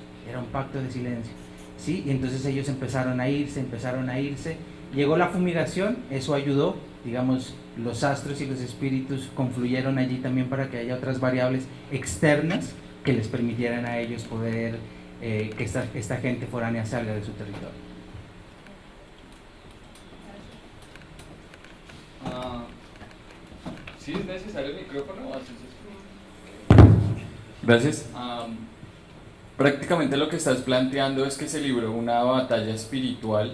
¿sí? Y entonces ellos empezaron a irse, llegó la fumigación, eso ayudó, digamos, los astros y los espíritus confluyeron allí también para que haya otras variables externas que les permitieran a ellos poder que esta gente foránea salga de su territorio. ¿Sí es necesario el micrófono? Gracias. Prácticamente lo que estás planteando es que se libró una batalla espiritual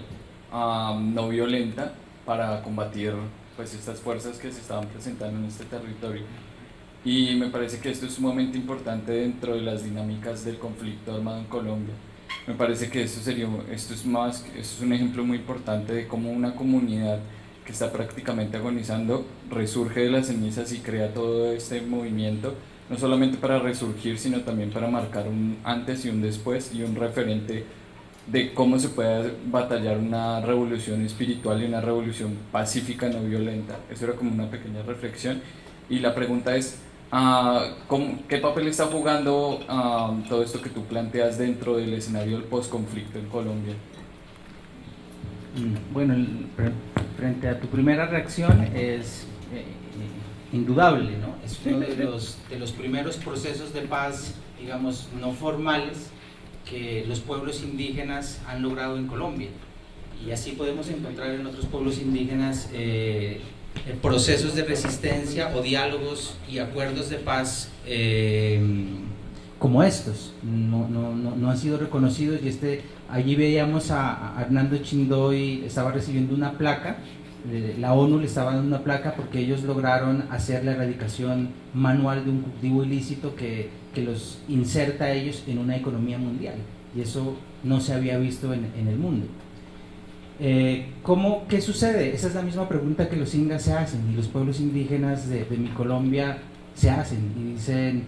no violenta para combatir pues estas fuerzas que se estaban presentando en este territorio, y me parece que esto es sumamente importante dentro de las dinámicas del conflicto armado en Colombia. Me parece que esto es un ejemplo muy importante de cómo una comunidad que está prácticamente agonizando resurge de las cenizas y crea todo este movimiento, no solamente para resurgir, sino también para marcar un antes y un después y un referente de cómo se puede batallar una revolución espiritual y una revolución pacífica no violenta. Eso era como una pequeña reflexión, y la pregunta es ¿qué papel está jugando todo esto que tú planteas dentro del escenario del posconflicto en Colombia? Bueno, frente a tu primera reacción es indudable, ¿no? Es uno de los primeros procesos de paz, digamos, no formales que los pueblos indígenas han logrado en Colombia, y así podemos encontrar en otros pueblos indígenas procesos de resistencia o diálogos y acuerdos de paz como estos. No han sido reconocidos, y allí veíamos a Hernando Chindoy, estaba recibiendo una placa, la ONU le estaba dando una placa porque ellos lograron hacer la erradicación manual de un cultivo ilícito que los inserta a ellos en una economía mundial, y eso no se había visto en el mundo. ¿Qué sucede? Esa es la misma pregunta que los ingas se hacen, y los pueblos indígenas de mi Colombia se hacen, y dicen,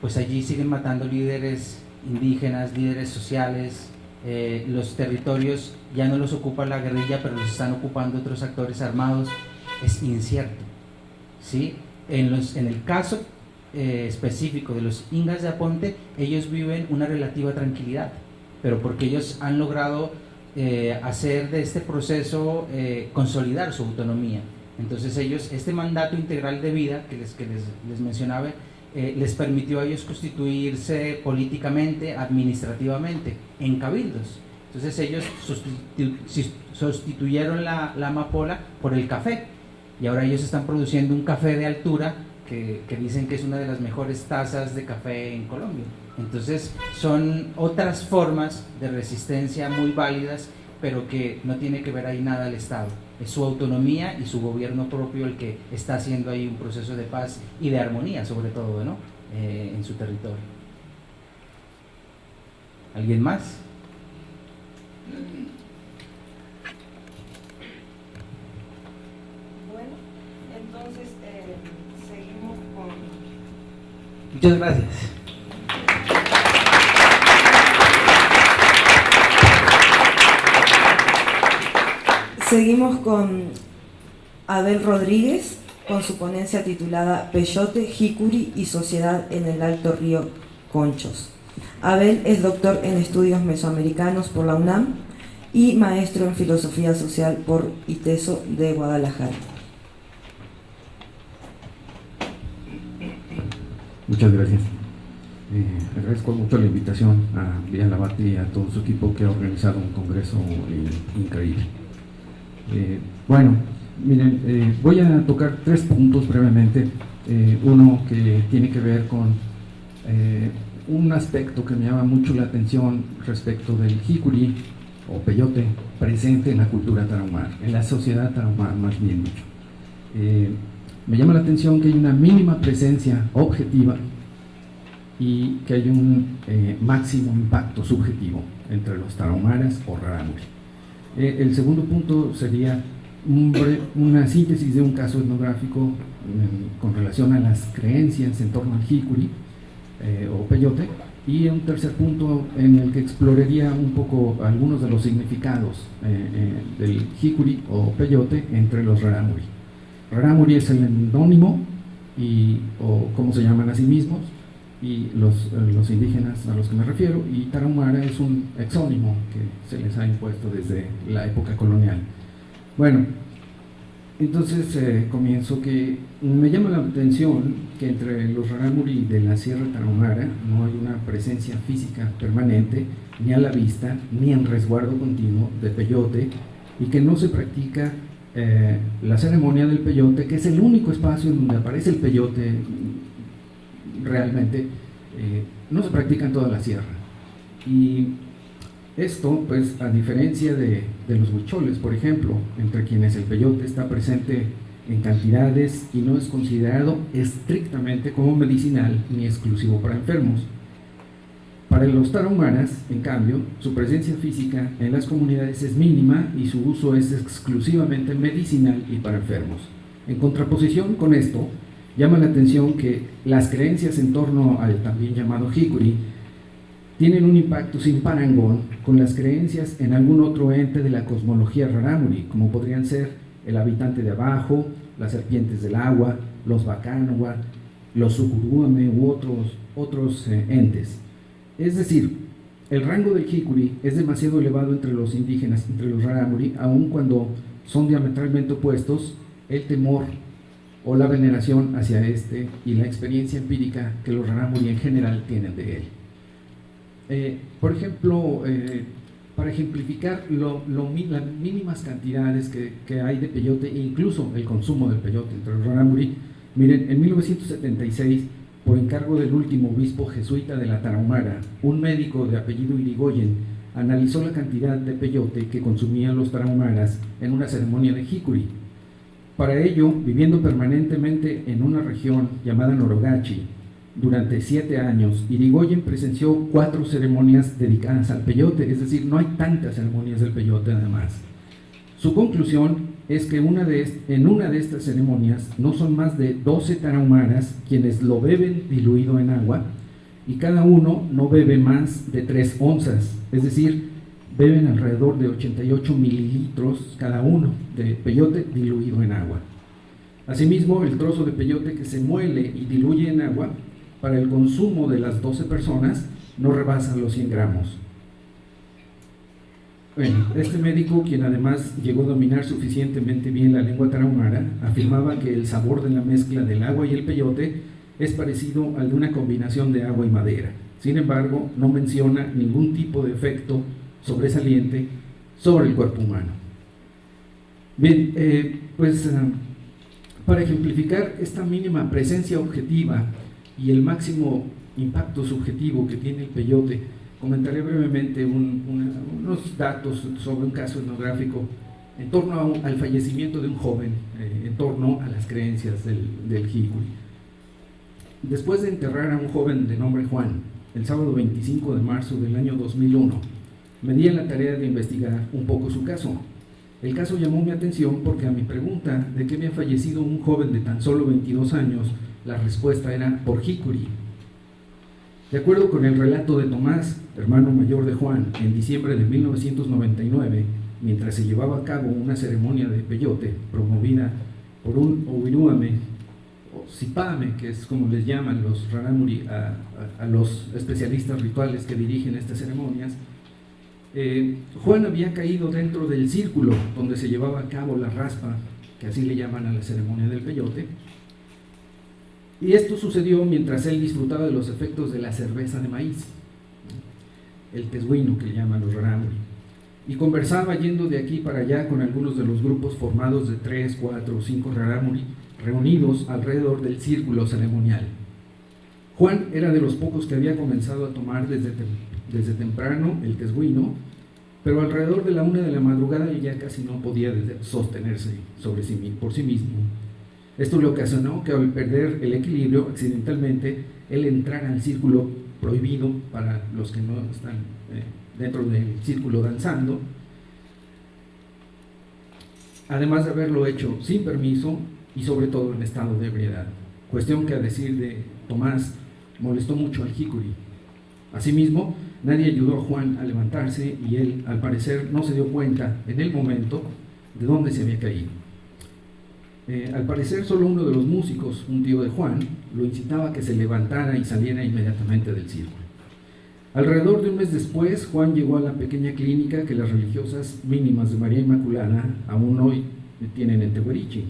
pues allí siguen matando líderes indígenas, líderes sociales, los territorios ya no los ocupa la guerrilla, pero los están ocupando otros actores armados. Es incierto, ¿sí? En el caso específico de los ingas de Aponte, ellos viven una relativa tranquilidad, pero porque ellos han logrado hacer de este proceso consolidar su autonomía. Entonces ellos, este mandato integral de vida que les mencionaba, les permitió a ellos constituirse políticamente, administrativamente, en cabildos. Entonces ellos sustituyeron la amapola por el café, y ahora ellos están produciendo un café de altura que dicen que es una de las mejores tazas de café en Colombia. Entonces son otras formas de resistencia muy válidas, pero que no tiene que ver ahí nada el Estado. Es su autonomía y su gobierno propio el que está haciendo ahí un proceso de paz y de armonía, sobre todo, ¿no? En su territorio. ¿Alguien más? Bueno, entonces seguimos con... Muchas gracias. Seguimos con Abel Rodríguez, con su ponencia titulada Peyote, Jicuri y Sociedad en el Alto Río Conchos. Abel es doctor en estudios mesoamericanos por la UNAM y maestro en filosofía social por ITESO de Guadalajara. Muchas gracias. Agradezco mucho la invitación a Vía Labate y a todo su equipo que ha organizado un congreso increíble. Bueno, miren, voy a tocar 3 puntos brevemente. Uno que tiene que ver con un aspecto que me llama mucho la atención respecto del jicuri o peyote presente en la cultura tarahumara, en la sociedad tarahumara más bien dicho. Me llama la atención que hay una mínima presencia objetiva y que hay un máximo impacto subjetivo entre los tarahumaras o rarámuri. El segundo punto sería una síntesis de un caso etnográfico con relación a las creencias en torno al jicuri o peyote, y un tercer punto en el que exploraría un poco algunos de los significados del jicuri o peyote entre los rarámuri. Rarámuri es el endónimo o cómo se llaman a sí mismos, y los indígenas a los que me refiero, y tarahumara es un exónimo que se les ha impuesto desde la época colonial. Bueno, entonces comienzo que me llama la atención que entre los rarámuri de la Sierra Tarahumara no hay una presencia física permanente, ni a la vista, ni en resguardo continuo de peyote, y que no se practica la ceremonia del peyote, que es el único espacio en donde aparece el peyote realmente, no se practica en toda la sierra. Y esto, pues, a diferencia de los huicholes, por ejemplo, entre quienes el peyote está presente en cantidades y no es considerado estrictamente como medicinal ni exclusivo para enfermos. Para los tarahumaras, en cambio, su presencia física en las comunidades es mínima y su uso es exclusivamente medicinal y para enfermos. En contraposición con esto, llama la atención que las creencias en torno al también llamado jicuri tienen un impacto sin parangón con las creencias en algún otro ente de la cosmología rarámuri, como podrían ser el habitante de abajo, las serpientes del agua, los bacanwa, los sucuruame u otros entes. Es decir, el rango del jicuri es demasiado elevado entre los indígenas, entre los rarámuri, aun cuando son diametralmente opuestos el temor o la veneración hacia este y la experiencia empírica que los rarámuri en general tienen de él. Por ejemplo, para ejemplificar las mínimas cantidades que hay de peyote e incluso el consumo del peyote entre los rarámuri, miren, en 1976, por encargo del último obispo jesuita de la Tarahumara, un médico de apellido Irigoyen analizó la cantidad de peyote que consumían los tarahumaras en una ceremonia de jicuri. Para ello, viviendo permanentemente en una región llamada Norogachi, durante 7 años, Irigoyen presenció 4 ceremonias dedicadas al peyote, es decir, no hay tantas ceremonias del peyote además. Su conclusión es que en una de estas ceremonias no son más de 12 tarahumaras quienes lo beben diluido en agua, y cada uno no bebe más de 3 onzas, es decir, beben alrededor de 88 mililitros cada uno de peyote diluido en agua. Asimismo, el trozo de peyote que se muele y diluye en agua para el consumo de las 12 personas no rebasa los 100 gramos. Bueno, este médico, quien además llegó a dominar suficientemente bien la lengua tarahumara, afirmaba que el sabor de la mezcla del agua y el peyote es parecido al de una combinación de agua y madera. Sin embargo, no menciona ningún tipo de efecto sobresaliente sobre el cuerpo humano. Bien, para ejemplificar esta mínima presencia objetiva y el máximo impacto subjetivo que tiene el peyote, comentaré brevemente unos datos sobre un caso etnográfico en torno al fallecimiento de un joven, en torno a las creencias del jicuri. Después de enterrar a un joven de nombre Juan, el sábado 25 de marzo del año 2001, me di a la tarea de investigar un poco su caso. El caso llamó mi atención porque a mi pregunta de qué había fallecido un joven de tan solo 22 años, la respuesta era por jicuri. De acuerdo con el relato de Tomás, hermano mayor de Juan, en diciembre de 1999, mientras se llevaba a cabo una ceremonia de peyote promovida por un ovirúame o sipame, que es como les llaman los rarámuri a los especialistas rituales que dirigen estas ceremonias, Juan había caído dentro del círculo donde se llevaba a cabo la raspa, que así le llaman a la ceremonia del peyote, y esto sucedió mientras él disfrutaba de los efectos de la cerveza de maíz, el tesguino que le llaman los rarámuri, y conversaba yendo de aquí para allá con algunos de los grupos formados de 3, 4 o 5 rarámuri reunidos alrededor del círculo ceremonial. Juan era de los pocos que había comenzado a tomar desde temprano el tesguino, pero alrededor de la 1 de la madrugada ya casi no podía sostenerse por sí mismo. Esto le ocasionó que al perder el equilibrio, accidentalmente, él entrara al círculo prohibido para los que no están dentro del círculo danzando, además de haberlo hecho sin permiso y sobre todo en estado de ebriedad, cuestión que a decir de Tomás molestó mucho al jicuri. Asimismo, nadie ayudó a Juan a levantarse y él, al parecer, no se dio cuenta en el momento de dónde se había caído. Al parecer, solo uno de los músicos, un tío de Juan, lo incitaba a que se levantara y saliera inmediatamente del círculo. Alrededor de un mes después, Juan llegó a la pequeña clínica que las religiosas mínimas de María Inmaculada aún hoy tienen en Tehuerichi,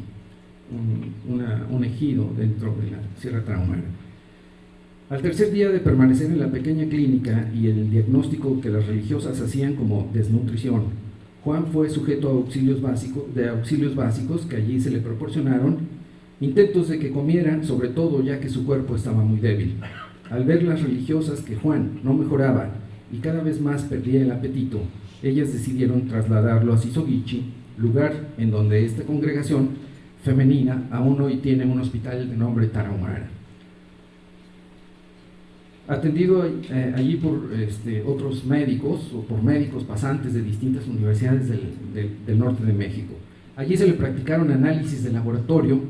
un ejido dentro de la Sierra Tarahumara. Al tercer día de permanecer en la pequeña clínica y el diagnóstico que las religiosas hacían como desnutrición, Juan fue sujeto a auxilios básicos que allí se le proporcionaron, intentos de que comiera, sobre todo ya que su cuerpo estaba muy débil. Al ver las religiosas que Juan no mejoraba y cada vez más perdía el apetito, ellas decidieron trasladarlo a Sisoguichi, lugar en donde esta congregación femenina aún hoy tiene un hospital de nombre Tarahumara. Atendido allí por otros médicos o por médicos pasantes de distintas universidades del norte de México. Allí se le practicaron análisis de laboratorio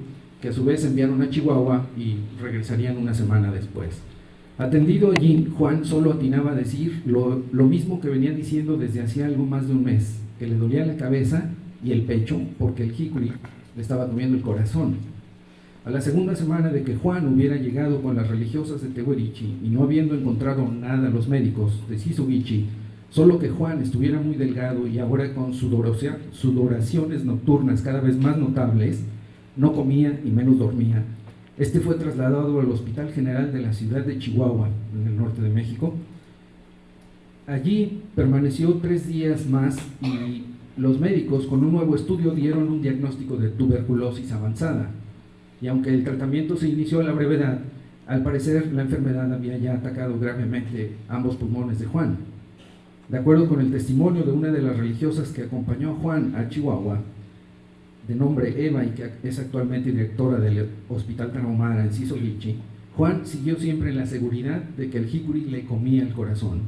que a su vez enviaron a Chihuahua y regresarían una semana después. Atendido allí, Juan solo atinaba a decir lo mismo que venía diciendo desde hacía algo más de un mes, que le dolía la cabeza y el pecho porque el jicuri le estaba comiendo el corazón. A la segunda semana de que Juan hubiera llegado con las religiosas de Tehuerichi y no habiendo encontrado nada a los médicos de Sisoguichi, solo que Juan estuviera muy delgado y ahora con sudoraciones nocturnas cada vez más notables, no comía y menos dormía. Este fue trasladado al Hospital General de la ciudad de Chihuahua, en el norte de México. Allí permaneció 3 días más y los médicos con un nuevo estudio dieron un diagnóstico de tuberculosis avanzada. Y aunque el tratamiento se inició a la brevedad, al parecer la enfermedad había ya atacado gravemente ambos pulmones de Juan. De acuerdo con el testimonio de una de las religiosas que acompañó a Juan a Chihuahua, de nombre Eva y que es actualmente directora del Hospital Tarahumara en Sisoguichi, Juan siguió siempre en la seguridad de que el jicuri le comía el corazón.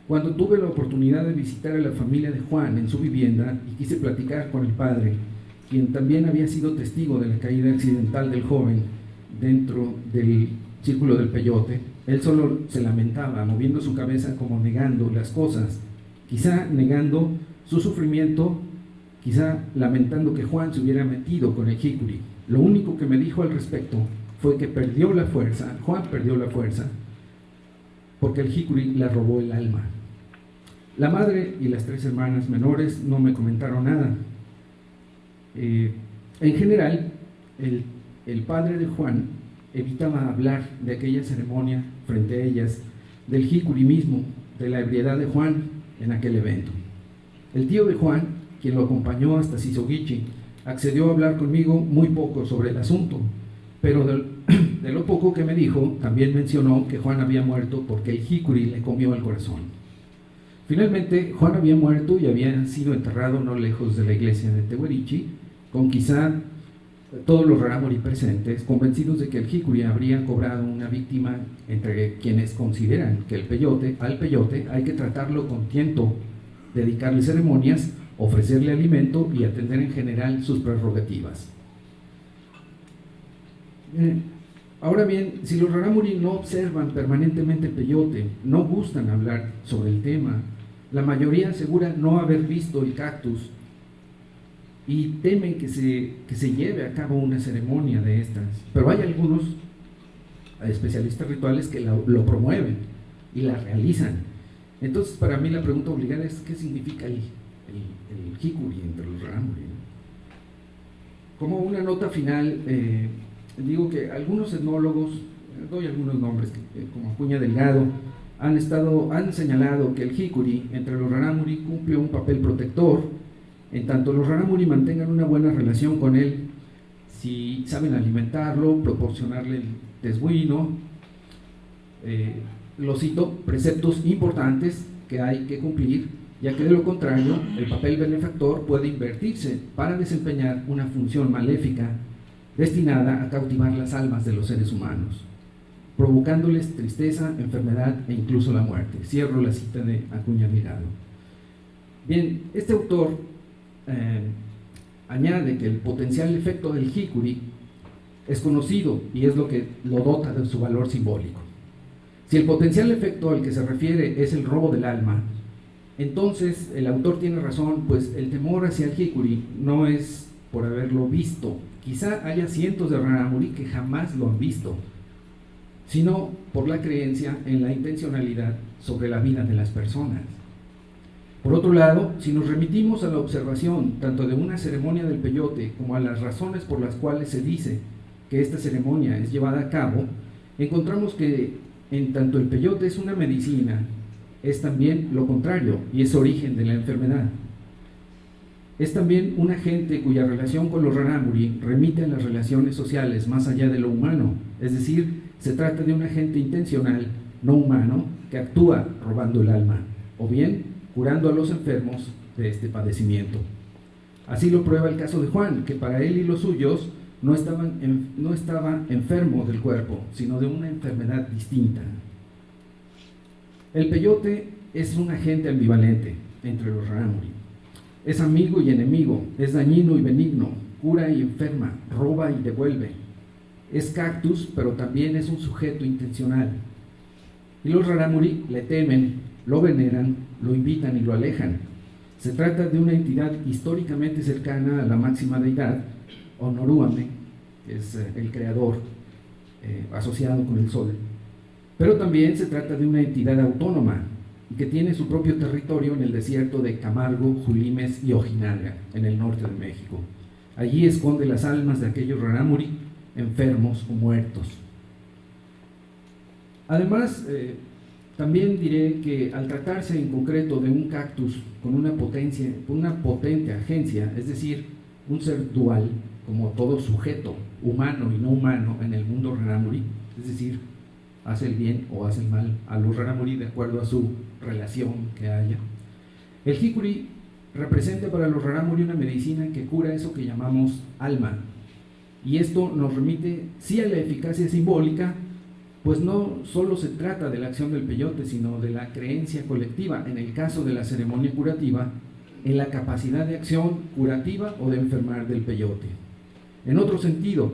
Cuando tuve la oportunidad de visitar a la familia de Juan en su vivienda y quise platicar con el padre, quien también había sido testigo de la caída accidental del joven dentro del círculo del peyote, él solo se lamentaba, moviendo su cabeza como negando las cosas, quizá negando su sufrimiento, quizá lamentando que Juan se hubiera metido con el jicuri. Lo único que me dijo al respecto fue que perdió la fuerza, Juan perdió la fuerza, porque el jicuri le robó el alma. La madre y las 3 hermanas menores no me comentaron nada. En general, el padre de Juan evitaba hablar de aquella ceremonia frente a ellas, del jicuri mismo, de la ebriedad de Juan en aquel evento. El tío de Juan, quien lo acompañó hasta Sisogichi, accedió a hablar conmigo muy poco sobre el asunto, pero de lo poco que me dijo, también mencionó que Juan había muerto porque el jicuri le comió el corazón. Finalmente, Juan había muerto y había sido enterrado no lejos de la iglesia de Tehuerichi, con quizá todos los rarámuri presentes, convencidos de que el jicuri habría cobrado una víctima, entre quienes consideran que al peyote hay que tratarlo con tiento, dedicarle ceremonias, ofrecerle alimento y atender en general sus prerrogativas. Ahora bien, si los rarámuri no observan permanentemente el peyote, no gustan hablar sobre el tema, la mayoría asegura no haber visto el cactus y temen que se lleve a cabo una ceremonia de estas. Pero hay algunos especialistas rituales que lo promueven y la realizan. Entonces, para mí la pregunta obligada es: ¿qué significa el jicuri entre los rarámuri? Como una nota final, digo que algunos etnólogos, doy algunos nombres, como Acuña Delgado, han señalado que el jicuri entre los rarámuri cumple un papel protector, en tanto los rarámuri mantengan una buena relación con él, si saben alimentarlo, proporcionarle el tesbuino, lo cito, preceptos importantes que hay que cumplir, ya que de lo contrario el papel benefactor puede invertirse para desempeñar una función maléfica destinada a cautivar las almas de los seres humanos, provocándoles tristeza, enfermedad e incluso la muerte. Cierro la cita de Acuña Delgado. Bien, este autor añade que el potencial efecto del jicuri es conocido y es lo que lo dota de su valor simbólico. Si el potencial efecto al que se refiere es el robo del alma, entonces el autor tiene razón, pues el temor hacia el jicuri no es por haberlo visto. Quizá haya cientos de rarámuri que jamás lo han visto, sino por la creencia en la intencionalidad sobre la vida de las personas. Por otro lado, si nos remitimos a la observación tanto de una ceremonia del peyote como a las razones por las cuales se dice que esta ceremonia es llevada a cabo, encontramos que en tanto el peyote es una medicina, es también lo contrario y es origen de la enfermedad. Es también un agente cuya relación con los rarámuri remite a las relaciones sociales más allá de lo humano, es decir, se trata de un agente intencional, no humano, que actúa robando el alma, o bien curando a los enfermos de este padecimiento. Así lo prueba el caso de Juan, que para él y los suyos no estaba enfermo del cuerpo, sino de una enfermedad distinta. El peyote es un agente ambivalente entre los rarámuri. Es amigo y enemigo, es dañino y benigno, cura y enferma, roba y devuelve. Es cactus, pero también es un sujeto intencional. Y los rarámuri le temen, lo veneran, lo invitan y lo alejan. Se trata de una entidad históricamente cercana a la máxima deidad, Honoruame, que es el creador asociado con el sol. Pero también se trata de una entidad autónoma y que tiene su propio territorio en el desierto de Camargo, Julimes y Ojinaga, en el norte de México. Allí esconde las almas de aquellos rarámuri enfermos o muertos. Además, también diré que al tratarse en concreto de un cactus con una potente agencia, es decir, un ser dual, como todo sujeto, humano y no humano en el mundo rarámuri, es decir, hace el bien o hace el mal a los rarámuri de acuerdo a su relación que haya. El jicuri representa para los rarámuri una medicina que cura eso que llamamos alma, y esto nos remite sí a la eficacia simbólica, pues no solo se trata de la acción del peyote, sino de la creencia colectiva, en el caso de la ceremonia curativa, en la capacidad de acción curativa o de enfermar del peyote. En otro sentido,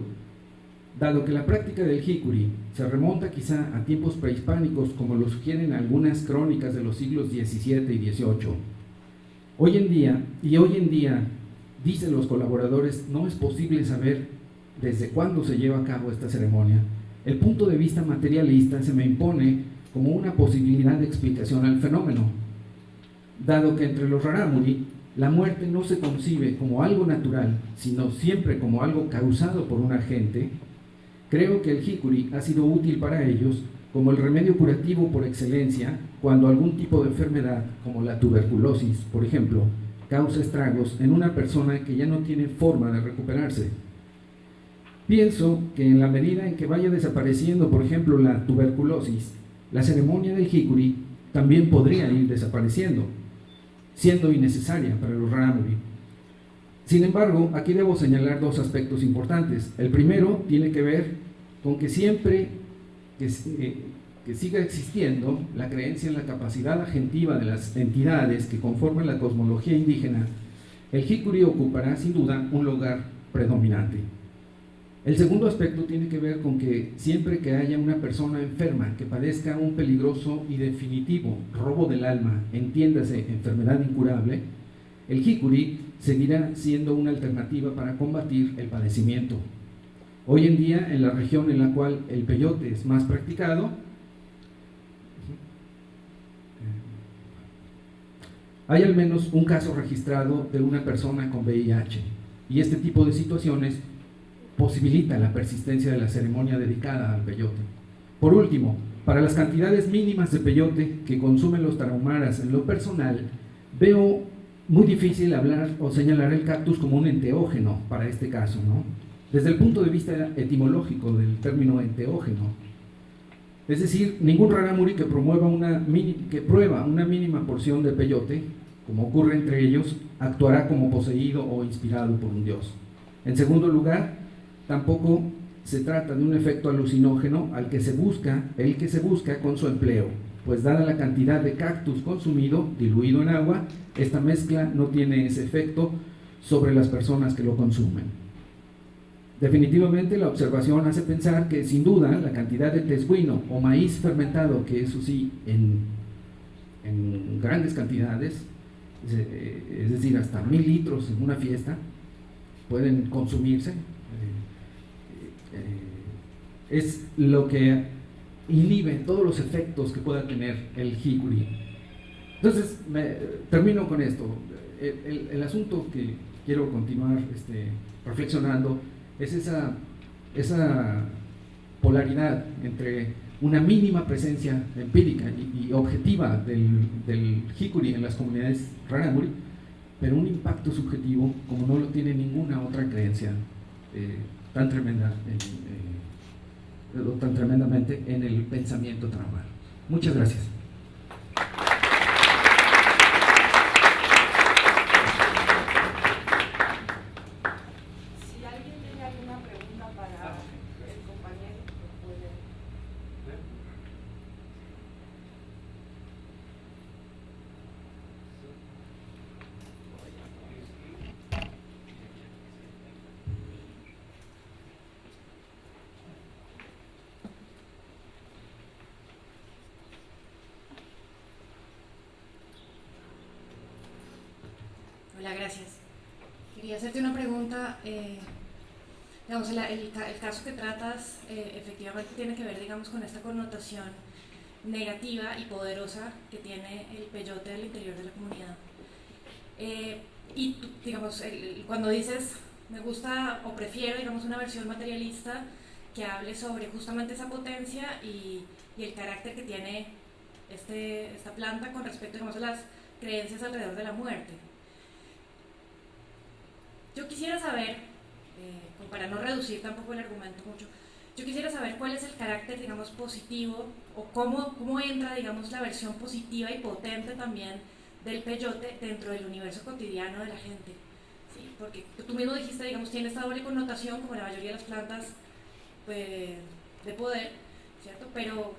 dado que la práctica del jicuri se remonta quizá a tiempos prehispánicos, como lo sugieren algunas crónicas de los siglos XVII y XVIII, hoy en día, dicen los colaboradores, no es posible saber desde cuándo se lleva a cabo esta ceremonia. El punto de vista materialista se me impone como una posibilidad de explicación al fenómeno, dado que entre los rarámuri la muerte no se concibe como algo natural, sino siempre como algo causado por un agente. Creo que el jicuri ha sido útil para ellos como el remedio curativo por excelencia cuando algún tipo de enfermedad, como la tuberculosis, por ejemplo, causa estragos en una persona que ya no tiene forma de recuperarse. Pienso que en la medida en que vaya desapareciendo, por ejemplo, la tuberculosis, la ceremonia del jicuri también podría ir desapareciendo, siendo innecesaria para los rarámuri. Sin embargo, aquí debo señalar dos aspectos importantes. El primero tiene que ver con que siempre que siga existiendo la creencia en la capacidad agentiva de las entidades que conforman la cosmología indígena, el jicuri ocupará sin duda un lugar predominante. El segundo aspecto tiene que ver con que siempre que haya una persona enferma que padezca un peligroso y definitivo robo del alma, entiéndase enfermedad incurable, el jicuri seguirá siendo una alternativa para combatir el padecimiento. Hoy en día, en la región en la cual el peyote es más practicado, hay al menos un caso registrado de una persona con VIH, y este tipo de situaciones posibilita la persistencia de la ceremonia dedicada al peyote. Por último, para las cantidades mínimas de peyote que consumen los tarahumaras en lo personal, veo muy difícil hablar o señalar el cactus como un enteógeno para este caso, ¿no? Desde el punto de vista etimológico del término enteógeno, es decir, ningún rarámuri que prueba una mínima porción de peyote, como ocurre entre ellos, actuará como poseído o inspirado por un dios. En segundo lugar, tampoco se trata de un efecto alucinógeno el que se busca con su empleo, pues dada la cantidad de cactus consumido, diluido en agua, esta mezcla no tiene ese efecto sobre las personas que lo consumen. Definitivamente la observación hace pensar que sin duda la cantidad de tesguino o maíz fermentado, que eso sí, en grandes cantidades, es decir, hasta 1000 litros en una fiesta, pueden consumirse, es lo que inhibe todos los efectos que pueda tener el jicuri. Entonces, termino con esto. El asunto que quiero continuar reflexionando es esa polaridad entre una mínima presencia empírica y objetiva del jicuri en las comunidades rarámuri, pero un impacto subjetivo como no lo tiene ninguna otra creencia tan tremendamente en el pensamiento tarahumara. Muchas gracias. Si alguien tiene alguna pregunta para el compañero, lo puede. Hola, gracias. Quería hacerte una pregunta. Digamos, el caso que tratas efectivamente tiene que ver, digamos, con esta connotación negativa y poderosa que tiene el peyote del interior de la comunidad. Y, digamos, cuando dices, me gusta o prefiero, digamos, una versión materialista que hable sobre justamente esa potencia y el carácter que tiene esta planta con respecto, digamos, a las creencias alrededor de la muerte. Yo quisiera saber, para no reducir tampoco el argumento mucho, yo quisiera saber cuál es el carácter, digamos, positivo o cómo entra, digamos, la versión positiva y potente también del peyote dentro del universo cotidiano de la gente. ¿Sí? Porque tú mismo dijiste, digamos, tiene esta doble connotación como la mayoría de las plantas de poder, ¿cierto? Pero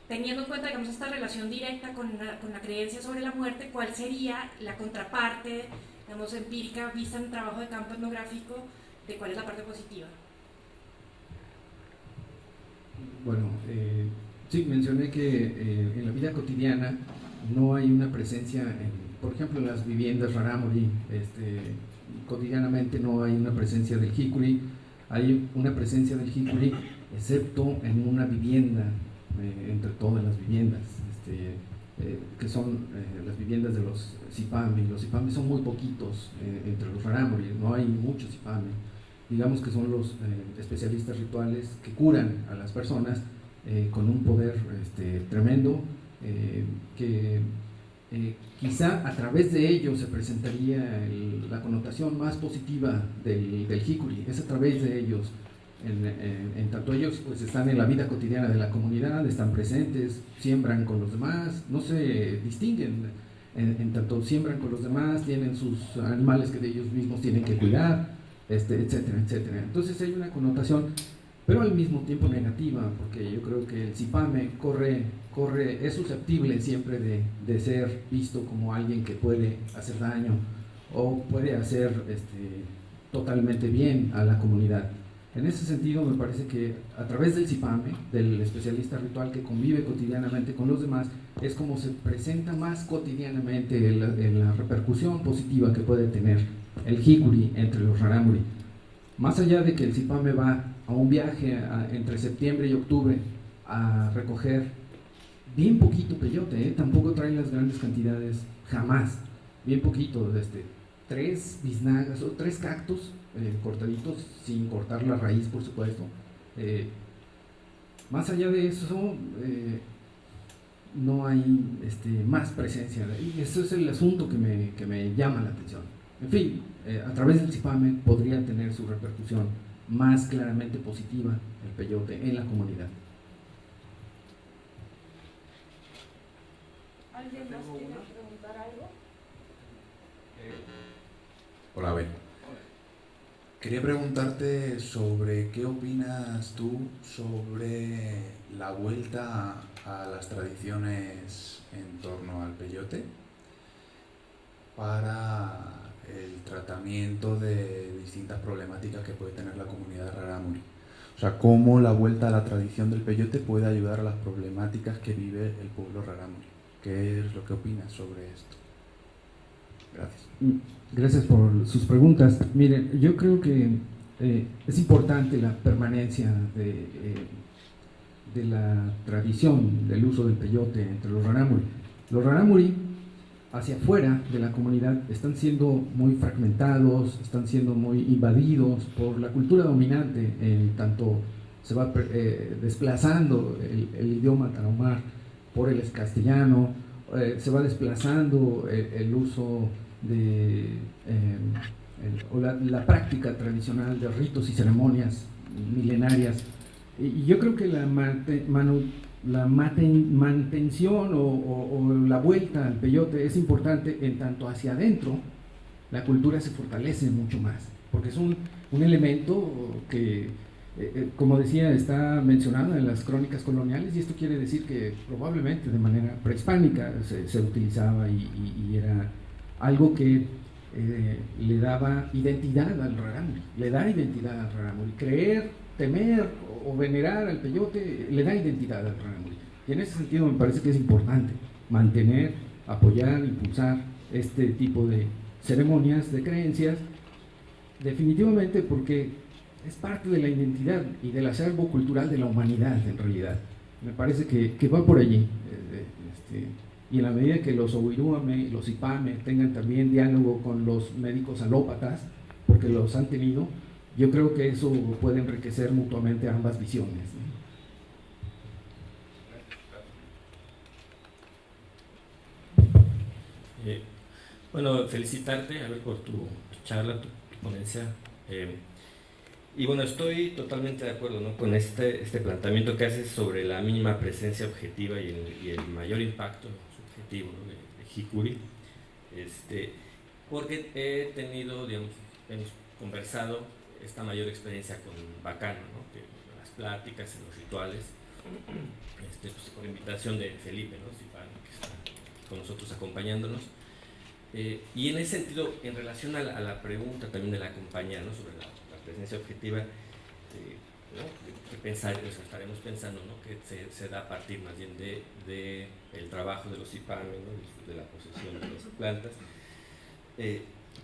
teniendo en cuenta, digamos, esta relación directa con la creencia sobre la muerte, ¿cuál sería la contraparte, digamos, empírica, vista en el trabajo de campo etnográfico, de cuál es la parte positiva? Bueno, sí, mencioné que en la vida cotidiana no hay una presencia, por ejemplo, en las viviendas rarámuri, cotidianamente no hay una presencia del jicuri, hay una presencia del jicuri, excepto en una vivienda, entre todas las viviendas, que son las viviendas de los cipami. Los cipami son muy poquitos entre los rarámuri, no hay muchos cipami. digamos que son los especialistas rituales que curan a las personas con un poder tremendo, que quizá a través de ello se presentaría la connotación más positiva del Hikuri, es a través de ellos, en tanto ellos pues están en la vida cotidiana de la comunidad, están presentes, siembran con los demás, no se distinguen, en tanto siembran con los demás, tienen sus animales que de ellos mismos tienen que cuidar, etcétera, etcétera. Entonces hay una connotación, pero al mismo tiempo negativa, porque yo creo que el Cipame es susceptible siempre de ser visto como alguien que puede hacer daño o puede hacer totalmente bien a la comunidad. En ese sentido, me parece que a través del Cipame, del especialista ritual que convive cotidianamente con los demás, es como se presenta más cotidianamente la repercusión positiva que puede tener el Hikuri entre los Rarámuri. Más allá de que el Cipame va a un viaje entre septiembre y octubre a recoger bien poquito peyote, tampoco traen las grandes cantidades, jamás, bien poquito, 3 biznagas o 3 cactus cortaditos, sin cortar la raíz, por supuesto. Más allá de eso, no hay más presencia, y eso es el asunto que me llama la atención. En fin, a través del Cipame podría tener su repercusión más claramente positiva el peyote en la comunidad. ¿Alguien más quiere preguntar algo? Hola, Ben. Quería preguntarte sobre qué opinas tú sobre la vuelta a las tradiciones en torno al peyote para el tratamiento de distintas problemáticas que puede tener la comunidad rarámuri. O sea, cómo la vuelta a la tradición del peyote puede ayudar a las problemáticas que vive el pueblo rarámuri. ¿Qué es lo que opinas sobre esto? Gracias. Gracias por sus preguntas. Miren, yo creo que es importante la permanencia de la tradición del uso del peyote entre los rarámuri. Los rarámuri hacia afuera de la comunidad están siendo muy fragmentados, están siendo muy invadidos por la cultura dominante, en tanto se va desplazando el idioma tarahumar por el castellano, se va desplazando el uso de la práctica tradicional de ritos y ceremonias milenarias, y yo creo que la mantención o la vuelta al peyote es importante, en tanto hacia adentro la cultura se fortalece mucho más, porque es un elemento que, como decía, está mencionado en las crónicas coloniales, y esto quiere decir que probablemente de manera prehispánica se utilizaba y era algo que le daba identidad al rarámuri, le da identidad al rarámuri. Creer, temer o venerar al peyote le da identidad al rarámuri. Y en ese sentido me parece que es importante mantener, apoyar, impulsar este tipo de ceremonias, de creencias, definitivamente, porque es parte de la identidad y del acervo cultural de la humanidad en realidad. Me parece que va por allí. Y en la medida que los Owiruame, los Cipame tengan también diálogo con los médicos alópatas, porque los han tenido, yo creo que eso puede enriquecer mutuamente ambas visiones. Bueno, felicitarte, a ver, por tu charla, tu ponencia. Y bueno, estoy totalmente de acuerdo, ¿no?, con este planteamiento que haces sobre la mínima presencia objetiva y el mayor impacto subjetivo, ¿no?, de Hikuri. Porque he tenido, digamos, hemos conversado esta mayor experiencia con Bacano, ¿no?, que en las pláticas, en los rituales, pues, por invitación de Felipe, ¿no?, Cipano, que está con nosotros acompañándonos. Y en ese sentido, en relación a la pregunta también de la compañía, ¿no?, sobre la presencia objetiva, ¿no?, que estaremos pensando, ¿no?, que se da a partir más bien de el trabajo de los Cipame, ¿no?, de la posesión de las plantas.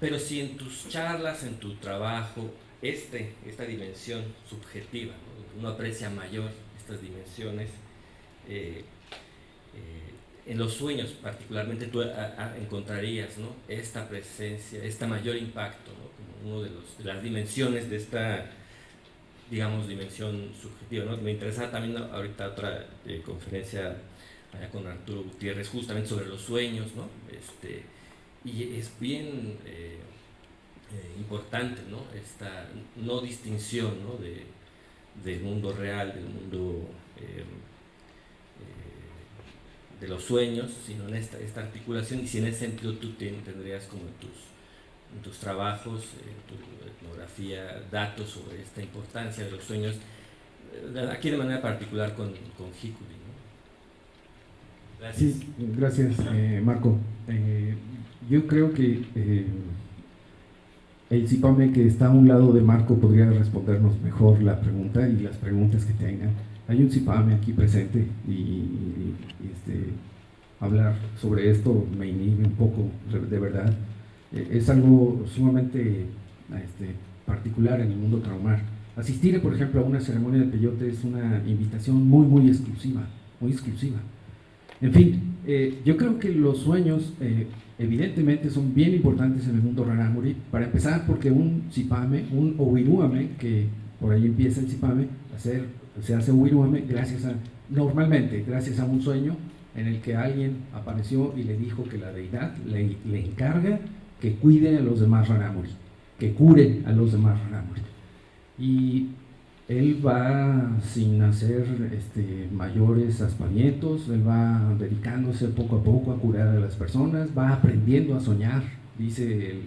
Pero si en tus charlas, en tu trabajo, esta dimensión subjetiva, ¿no?, uno aprecia mayor estas dimensiones, en los sueños particularmente tú encontrarías, ¿no?, esta presencia, este mayor impacto, ¿no?, como una de las dimensiones de esta, digamos, dimensión subjetiva, ¿no? Me interesaba también ahorita otra conferencia allá con Arturo Gutiérrez justamente sobre los sueños, ¿no? Y es bien importante, ¿no?, esta no distinción, ¿no?, del mundo real, del mundo de los sueños, sino en esta articulación, y si en ese sentido tú tendrías como en tus trabajos, en tu etnografía, datos sobre esta importancia de los sueños, aquí de manera particular con Hikuri, ¿no? Gracias. Sí, gracias, Marco. Yo creo que el CIPAME que está a un lado de Marco podría respondernos mejor la pregunta y las preguntas que tengan. Hay un CIPAME aquí presente y hablar sobre esto me inhibe un poco, de verdad. Es algo sumamente particular en el mundo traumar. Asistir, por ejemplo, a una ceremonia de peyote es una invitación muy exclusiva, muy exclusiva. En fin, yo creo que los sueños evidentemente son bien importantes en el mundo rarámuri. Para empezar, porque un CIPAME, un owiruame, que por ahí empieza el CIPAME, se hace owiruame normalmente gracias a un sueño en el que alguien apareció y le dijo que la deidad le encarga que cuide a los demás rarámuri, que cure a los demás rarámuri. Y él va sin hacer mayores aspavientos, él va dedicándose poco a poco a curar a las personas, va aprendiendo a soñar, dice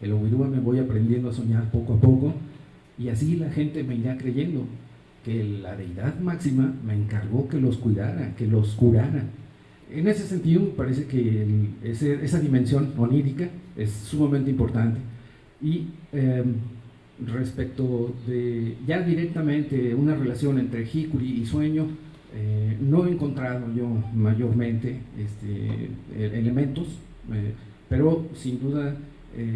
el owiruame, me voy aprendiendo a soñar poco a poco, y así la gente me irá creyendo que la deidad máxima me encargó que los cuidara, que los curara. En ese sentido, me parece que esa dimensión onírica es sumamente importante. Y respecto de ya directamente una relación entre Hikuri y sueño, no he encontrado yo mayormente elementos, pero sin duda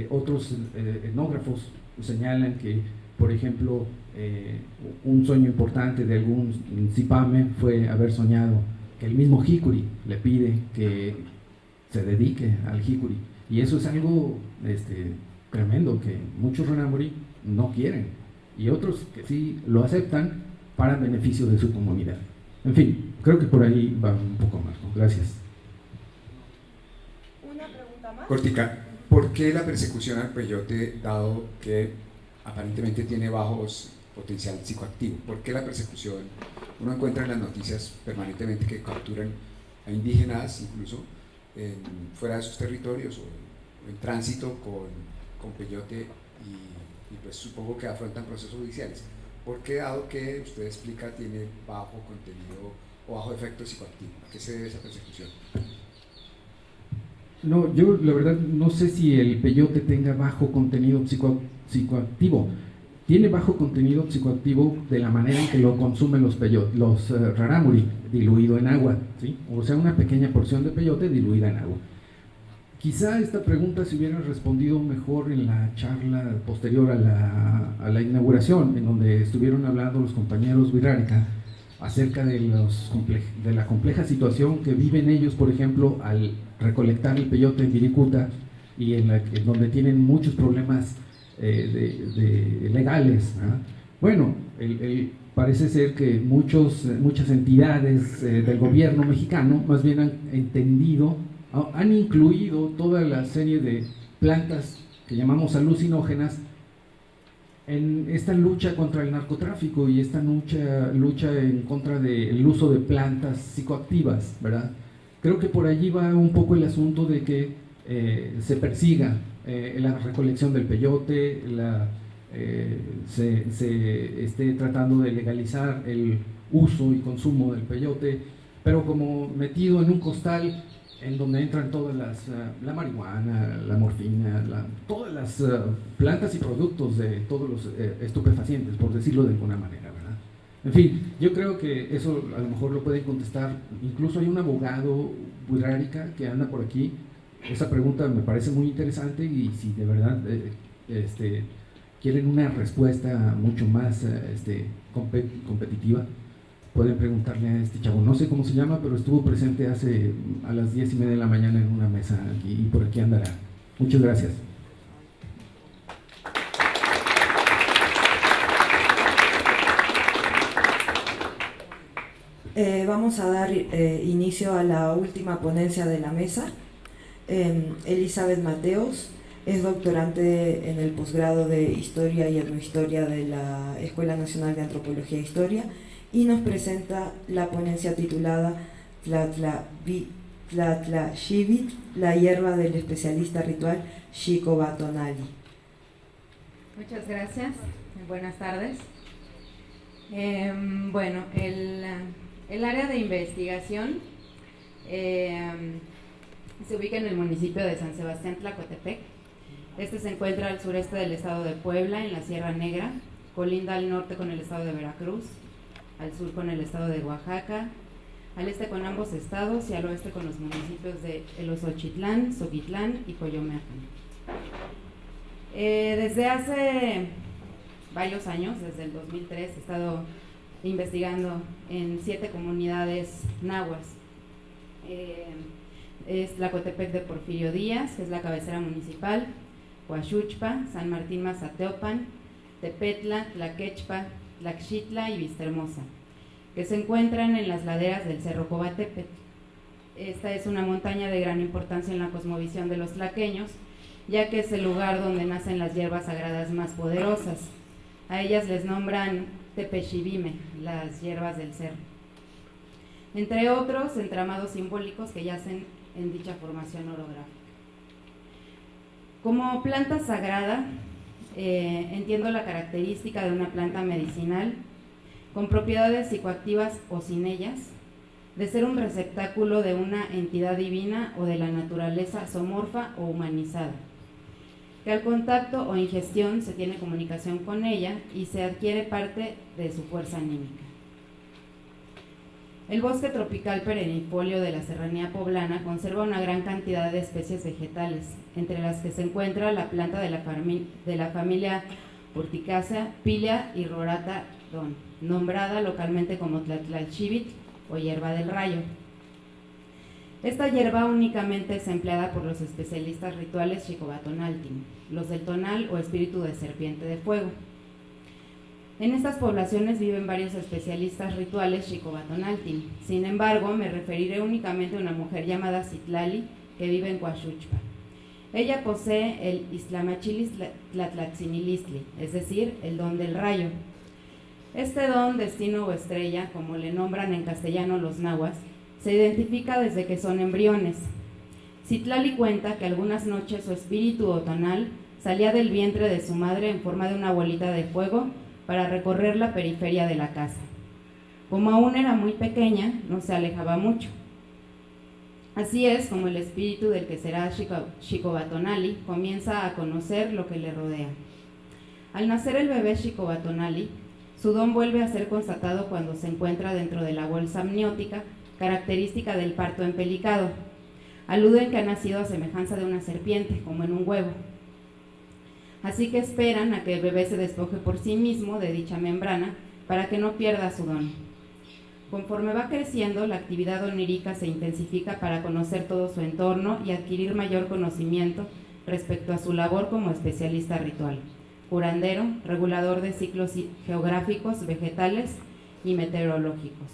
otros etnógrafos señalan que, por ejemplo, un sueño importante de algún CIPAME fue haber soñado que el mismo Hikuri le pide que se dedique al Hikuri, y eso es algo tremendo que muchos rarámuri no quieren y otros que sí lo aceptan para beneficio de su comunidad. En fin, creo que por ahí va un poco más, ¿no? Gracias. Una pregunta más. Cortica, ¿por qué la persecución al peyote, dado que aparentemente tiene bajos potencial psicoactivo? ¿Por qué la persecución? Uno encuentra en las noticias permanentemente que capturan a indígenas, incluso fuera de sus territorios o en tránsito con peyote, y pues supongo que afrontan procesos judiciales. ¿Por qué, dado que usted explica tiene bajo contenido o bajo efecto psicoactivo? ¿A qué se debe esa persecución? No, yo la verdad no sé si el peyote tenga bajo contenido psicoactivo. Tiene bajo contenido psicoactivo de la manera en que lo consumen los rarámuri, diluido en agua, ¿sí? O sea, una pequeña porción de peyote diluida en agua. Quizá esta pregunta se hubiera respondido mejor en la charla posterior a la inauguración, en donde estuvieron hablando los compañeros Wixárika acerca de la compleja situación que viven ellos, por ejemplo, al recolectar el peyote en Wirikuta, y en donde tienen muchos problemas legales, ¿no? Bueno, parece ser que muchas entidades del gobierno mexicano más bien han incluido toda la serie de plantas que llamamos alucinógenas en esta lucha contra el narcotráfico y esta lucha en contra del uso de plantas psicoactivas, ¿verdad? Creo que por allí va un poco el asunto de que se persiga la recolección del peyote, se esté tratando de legalizar el uso y consumo del peyote, pero como metido en un costal en donde entran todas la marihuana, la morfina, todas las plantas y productos de todos los estupefacientes, por decirlo de alguna manera, ¿verdad? En fin, yo creo que eso a lo mejor lo pueden contestar. Incluso hay un abogado, Wixárika, que anda por aquí. Esa pregunta me parece muy interesante, y si de verdad quieren una respuesta mucho más competitiva, pueden preguntarle a este chavo, no sé cómo se llama, pero estuvo presente a las 10:30 de la mañana en una mesa aquí, y por aquí andará. Muchas gracias. Vamos a dar inicio a la última ponencia de la mesa. Elizabeth Mateos es doctorante en el posgrado de Historia y Etnohistoria de la Escuela Nacional de Antropología e Historia y nos presenta la ponencia titulada Tlatlashivit, la hierba del especialista ritual Xicobatonali. Muchas gracias, buenas tardes. Bueno, el área de investigación se ubica en el municipio de San Sebastián Tlacotepec. Este se encuentra al sureste del estado de Puebla, en la Sierra Negra, colinda al norte con el estado de Veracruz, al sur con el estado de Oaxaca, al este con ambos estados y al oeste con los municipios de Elosochitlán, Zoquitlán y Coyomeacan. Desde hace varios años, desde el 2003, he estado investigando en 7 comunidades nahuas. Es Tlacotepec de Porfirio Díaz, que es la cabecera municipal, Coachuchpa, San Martín Mazateopan, Tepetla, Tlaquechpa, Tlaxitla y Vistahermosa, que se encuentran en las laderas del Cerro Cobatepet. Esta es una montaña de gran importancia en la cosmovisión de los tlaqueños, ya que es el lugar donde nacen las hierbas sagradas más poderosas. A ellas les nombran Tepechivime, las hierbas del cerro, entre otros entramados simbólicos que yacen en dicha formación orográfica. Como planta sagrada, entiendo la característica de una planta medicinal con propiedades psicoactivas o sin ellas, de ser un receptáculo de una entidad divina o de la naturaleza zoomorfa o humanizada, que al contacto o ingestión se tiene comunicación con ella y se adquiere parte de su fuerza anímica. El bosque tropical perennifolio de la serranía poblana conserva una gran cantidad de especies vegetales, entre las que se encuentra la planta de la familia Urticacea, Pilia y Rorata don, nombrada localmente como Tlatlashivit o hierba del rayo. Esta hierba únicamente es empleada por los especialistas rituales Xicobatonaltin, los del tonal o espíritu de serpiente de fuego. En estas poblaciones viven varios especialistas rituales Xicobatonaltin. Sin embargo, me referiré únicamente a una mujer llamada Citlali que vive en Coachuchpa. Ella posee el Islamachilis Tlatlatzinilistli, es decir, el don del rayo. Este don, destino o estrella, como le nombran en castellano los nahuas, se identifica desde que son embriones. Citlali cuenta que algunas noches su espíritu otonal salía del vientre de su madre en forma de una bolita de fuego para recorrer la periferia de la casa. Como aún era muy pequeña, no se alejaba mucho. Así es como el espíritu del que será Xicobatonali comienza a conocer lo que le rodea. Al nacer el bebé Xicobatonali, su don vuelve a ser constatado cuando se encuentra dentro de la bolsa amniótica, característica del parto empelicado. Aluden que ha nacido a semejanza de una serpiente, como en un huevo. Así que esperan a que el bebé se despoje por sí mismo de dicha membrana para que no pierda su don. Conforme va creciendo, la actividad onírica se intensifica para conocer todo su entorno y adquirir mayor conocimiento respecto a su labor como especialista ritual, curandero, regulador de ciclos geográficos, vegetales y meteorológicos.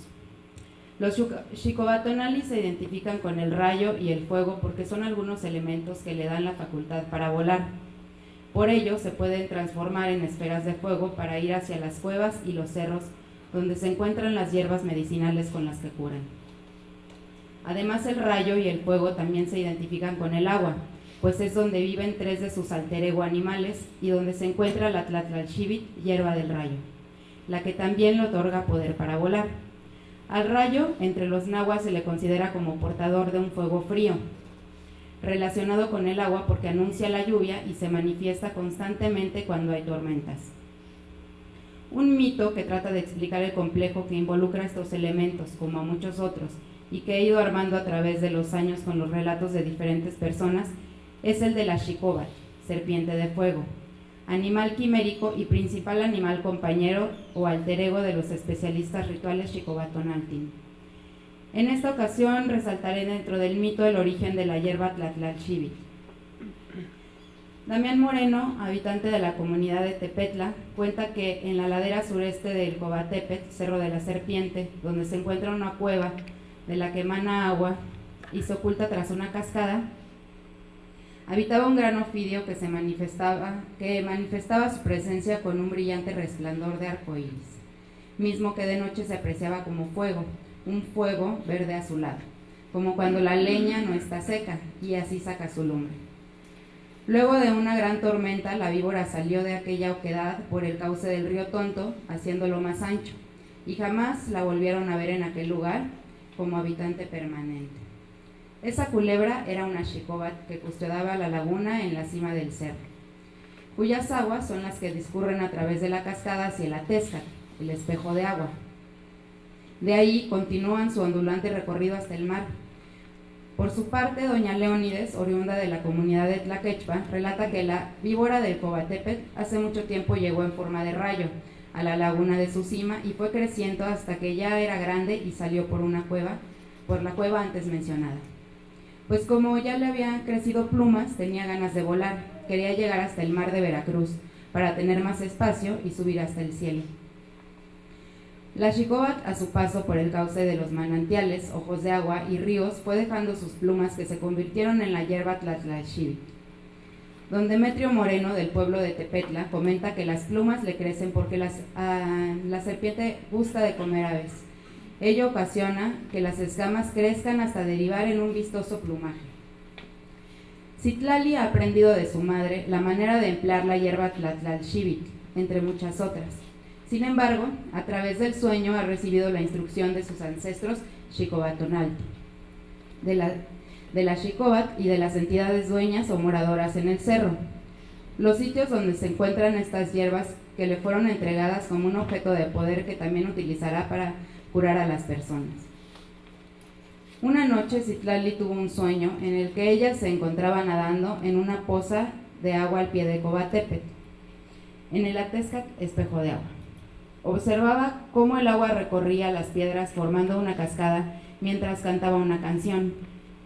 Los Xicobatonali se identifican con el rayo y el fuego porque son algunos elementos que le dan la facultad para volar. Por ello, se pueden transformar en esferas de fuego para ir hacia las cuevas y los cerros donde se encuentran las hierbas medicinales con las que curan. Además, el rayo y el fuego también se identifican con el agua, pues es donde viven 3 de sus alter ego animales y donde se encuentra la Tlatlashivit, hierba del rayo, la que también le otorga poder para volar. Al rayo, entre los nahuas, se le considera como portador de un fuego frío, relacionado con el agua porque anuncia la lluvia y se manifiesta constantemente cuando hay tormentas. Un mito que trata de explicar el complejo que involucra estos elementos, como a muchos otros, y que he ido armando a través de los años con los relatos de diferentes personas, es el de la Xicobat, serpiente de fuego, animal quimérico y principal animal compañero o alter ego de los especialistas rituales Xicobatonaltin. En esta ocasión resaltaré dentro del mito el origen de la hierba Tlatlalchivit. Damián Moreno, habitante de la comunidad de Tepetla, cuenta que en la ladera sureste del Cobatepet, Cerro de la Serpiente, donde se encuentra una cueva de la que emana agua y se oculta tras una cascada, habitaba un gran ofidio que manifestaba su presencia con un brillante resplandor de arcoíris, mismo que de noche se apreciaba como fuego, un fuego verde azulado, como cuando la leña no está seca y así saca su lumbre. Luego de una gran tormenta, la víbora salió de aquella oquedad por el cauce del río Tonto, haciéndolo más ancho, y jamás la volvieron a ver en aquel lugar como habitante permanente. Esa culebra era una Xicobat que custodiaba la laguna en la cima del cerro, cuyas aguas son las que discurren a través de la cascada hacia el Atéscat, el espejo de agua. De ahí continúan su ondulante recorrido hasta el mar. Por su parte, doña Leónides, oriunda de la comunidad de Tlaquechpa, relata que la víbora del Cobatepet hace mucho tiempo llegó en forma de rayo a la laguna de su cima y fue creciendo hasta que ya era grande y salió por la cueva antes mencionada. Pues como ya le habían crecido plumas, tenía ganas de volar, quería llegar hasta el mar de Veracruz para tener más espacio y subir hasta el cielo. La Xicobat, a su paso por el cauce de los manantiales, ojos de agua y ríos, fue dejando sus plumas que se convirtieron en la hierba Tlatlalchivit. Don Demetrio Moreno, del pueblo de Tepetla, comenta que las plumas le crecen porque la serpiente gusta de comer aves. Ello ocasiona que las escamas crezcan hasta derivar en un vistoso plumaje. Citlali ha aprendido de su madre la manera de emplear la hierba Tlatlalchivit, entre muchas otras. Sin embargo, a través del sueño ha recibido la instrucción de sus ancestros Xicobatonalti, de la Xicobat y de las entidades dueñas o moradoras en el cerro, los sitios donde se encuentran estas hierbas que le fueron entregadas como un objeto de poder que también utilizará para curar a las personas. Una noche Citlali tuvo un sueño en el que ella se encontraba nadando en una poza de agua al pie de Cobatepet, en el Atéscat, espejo de agua. Observaba cómo el agua recorría las piedras formando una cascada mientras cantaba una canción.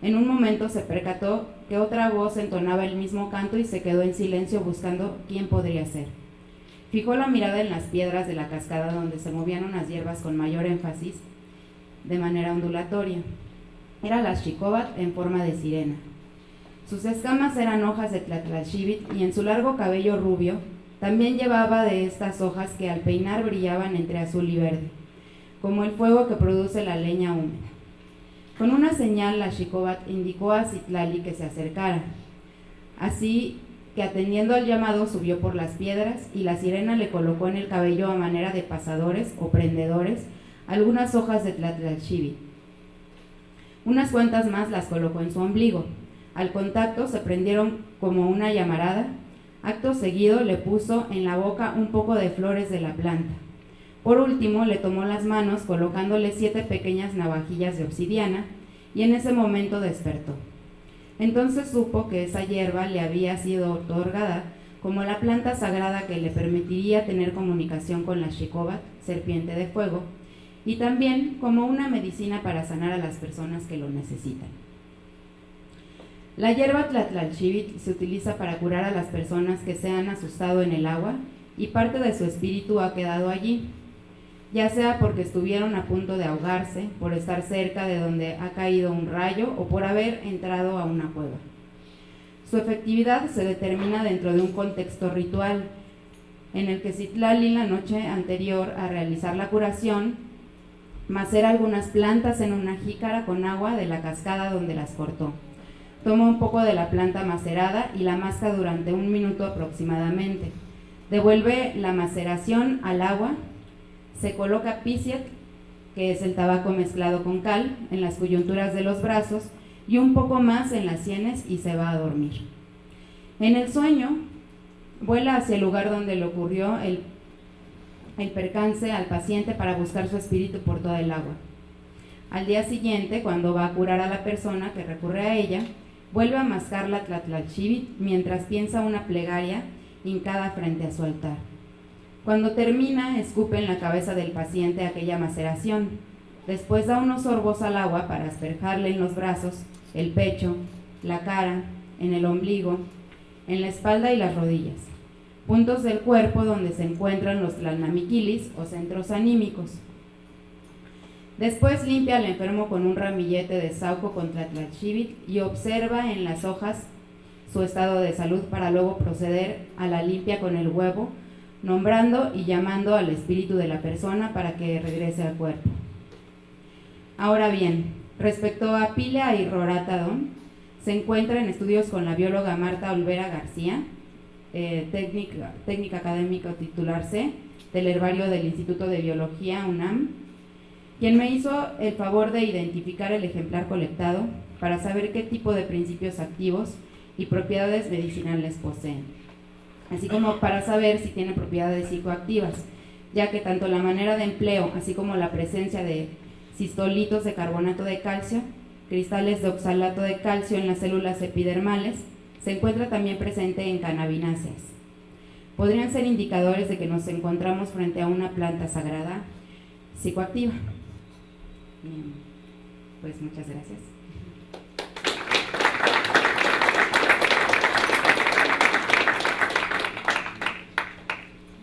En un momento se percató que otra voz entonaba el mismo canto y se quedó en silencio buscando quién podría ser. Fijó la mirada en las piedras de la cascada donde se movían unas hierbas con mayor énfasis, de manera ondulatoria. Era la Xicobat en forma de sirena. Sus escamas eran hojas de Tlatlalchivit y en su largo cabello rubio también llevaba de estas hojas que al peinar brillaban entre azul y verde, como el fuego que produce la leña húmeda. Con una señal, la Xicobat indicó a Citlali que se acercara. Así que atendiendo al llamado subió por las piedras y la sirena le colocó en el cabello a manera de pasadores o prendedores algunas hojas de Tlatlalchivit. Unas cuantas más las colocó en su ombligo. Al contacto se prendieron como una llamarada. Acto seguido le puso en la boca un poco de flores de la planta. Por último le tomó las manos colocándole 7 pequeñas navajillas de obsidiana y en ese momento despertó. Entonces supo que esa hierba le había sido otorgada como la planta sagrada que le permitiría tener comunicación con la Xicobat, serpiente de fuego, y también como una medicina para sanar a las personas que lo necesitan. La hierba Tlatlalchivit se utiliza para curar a las personas que se han asustado en el agua y parte de su espíritu ha quedado allí, ya sea porque estuvieron a punto de ahogarse, por estar cerca de donde ha caído un rayo o por haber entrado a una cueva. Su efectividad se determina dentro de un contexto ritual, en el que Citlali la noche anterior a realizar la curación macera algunas plantas en una jícara con agua de la cascada donde las cortó. Toma un poco de la planta macerada y la masca durante 1 minuto aproximadamente. Devuelve la maceración al agua, se coloca pisiet, que es el tabaco mezclado con cal, en las coyunturas de los brazos y un poco más en las sienes y se va a dormir. En el sueño, vuela hacia el lugar donde le ocurrió el percance al paciente para buscar su espíritu por toda el agua. Al día siguiente, cuando va a curar a la persona que recurre a ella, vuelve a mascar la Tlatlalchivit mientras piensa una plegaria hincada frente a su altar. Cuando termina, escupe en la cabeza del paciente aquella maceración. Después da unos sorbos al agua para asperjarle en los brazos, el pecho, la cara, en el ombligo, en la espalda y las rodillas, puntos del cuerpo donde se encuentran los tlalnamiquilis o centros anímicos. Después limpia al enfermo con un ramillete de sauco contra tlaxivit y observa en las hojas su estado de salud para luego proceder a la limpia con el huevo, nombrando y llamando al espíritu de la persona para que regrese al cuerpo. Ahora bien, respecto a Pilia y Roratadón, se encuentra en estudios con la bióloga Marta Olvera García, técnica académica titular C, del herbario del Instituto de Biología UNAM, quien me hizo el favor de identificar el ejemplar colectado para saber qué tipo de principios activos y propiedades medicinales poseen, así como para saber si tiene propiedades psicoactivas, ya que tanto la manera de empleo, así como la presencia de cistolitos de carbonato de calcio, cristales de oxalato de calcio en las células epidermales, se encuentra también presente en cannabináceas. Podrían ser indicadores de que nos encontramos frente a una planta sagrada psicoactiva. Bien, pues muchas gracias.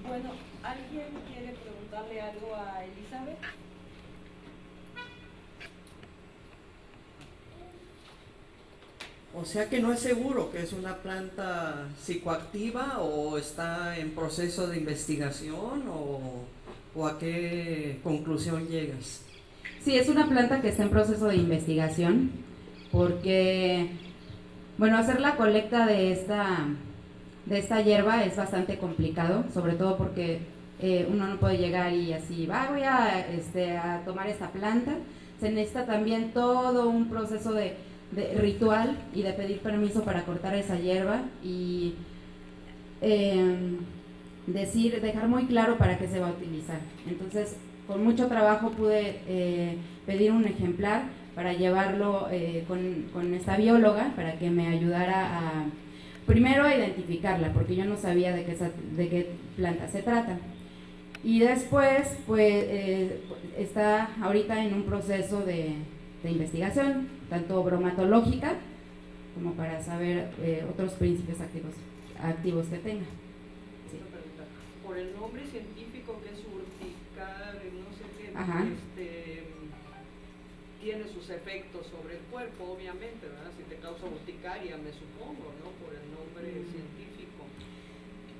Bueno, ¿alguien quiere preguntarle algo a Elizabeth? O sea que no es seguro que es una planta psicoactiva o está en proceso de investigación o a qué conclusión llegas. Sí, es una planta que está en proceso de investigación porque, bueno, hacer la colecta de esta hierba es bastante complicado, sobre todo porque uno no puede llegar y así, voy a tomar esta planta. Se necesita también todo un proceso de ritual y de pedir permiso para cortar esa hierba y dejar muy claro para qué se va a utilizar. Entonces, con mucho trabajo pude pedir un ejemplar para llevarlo con esta bióloga para que me ayudara primero a identificarla, porque yo no sabía de qué planta se trata. Y después, pues, está ahorita en un proceso de investigación, tanto bromatológica como para saber otros principios activos que tenga. Sí. Por el nombre científico que es urticaria, no sé qué, tiene sus efectos sobre el cuerpo, obviamente, ¿verdad? Si te causa urticaria, me supongo, ¿no? Por el nombre científico.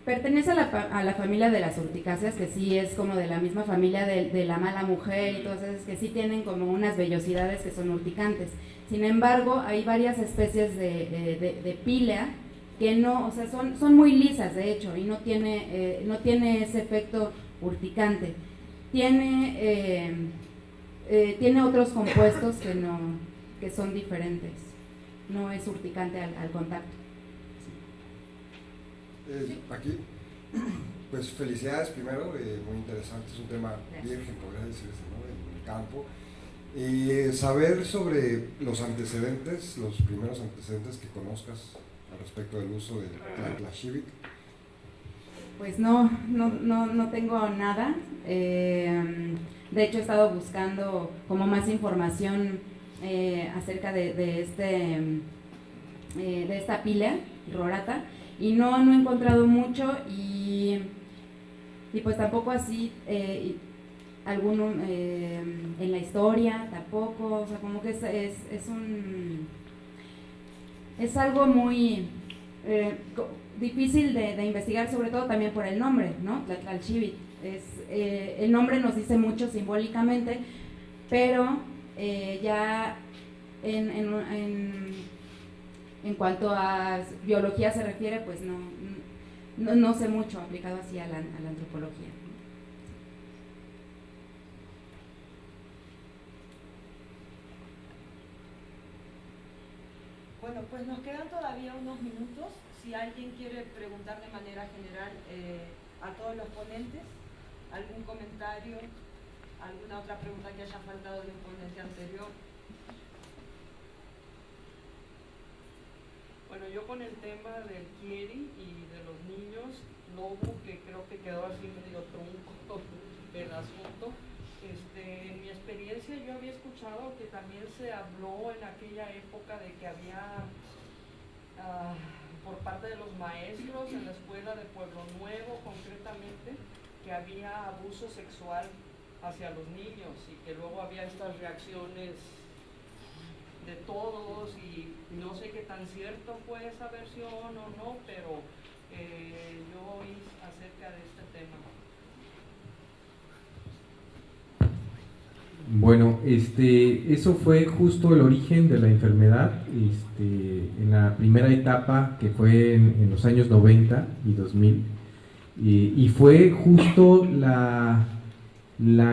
Pertenece a la familia de las urticáceas, que sí es como de la misma familia de la mala mujer y todas esas, que sí tienen como unas vellosidades que son urticantes. Sin embargo, hay varias especies de Pilea que no, o sea, son muy lisas de hecho y no tiene ese efecto urticante. Tiene otros compuestos que son diferentes. No es urticante al contacto. Aquí, pues felicidades primero, muy interesante, es un tema virgen, podría decirse, ¿no? En el campo. Y saber sobre los antecedentes, los primeros antecedentes que conozcas al respecto del uso de tlaxivit. Pues no tengo nada. De hecho he estado buscando como más información acerca de esta Pilea rorata y no he encontrado mucho y pues tampoco así alguno en la historia tampoco, o sea, como que es algo muy difícil de investigar, sobre todo también por el nombre, ¿no? Tlaxivit. El nombre nos dice mucho simbólicamente, pero ya en cuanto a biología se refiere, pues no sé mucho aplicado así a la antropología. Bueno, pues nos quedan todavía unos minutos. Si alguien quiere preguntar de manera general a todos los ponentes, algún comentario, alguna otra pregunta que haya faltado de un ponente anterior. Bueno, yo con el tema del Kieri y de los niños lobo, que creo que quedó así medio trunco el asunto. En mi experiencia yo había escuchado que también se habló en aquella época de que había por parte de los maestros en la escuela de Pueblo Nuevo concretamente, que había abuso sexual hacia los niños y que luego había estas reacciones de todos, y no sé qué tan cierto fue esa versión o no, pero yo oí acerca de este tema. Bueno, eso fue justo el origen de la enfermedad, en la primera etapa, que fue en los años 90 y 2000, y fue justo la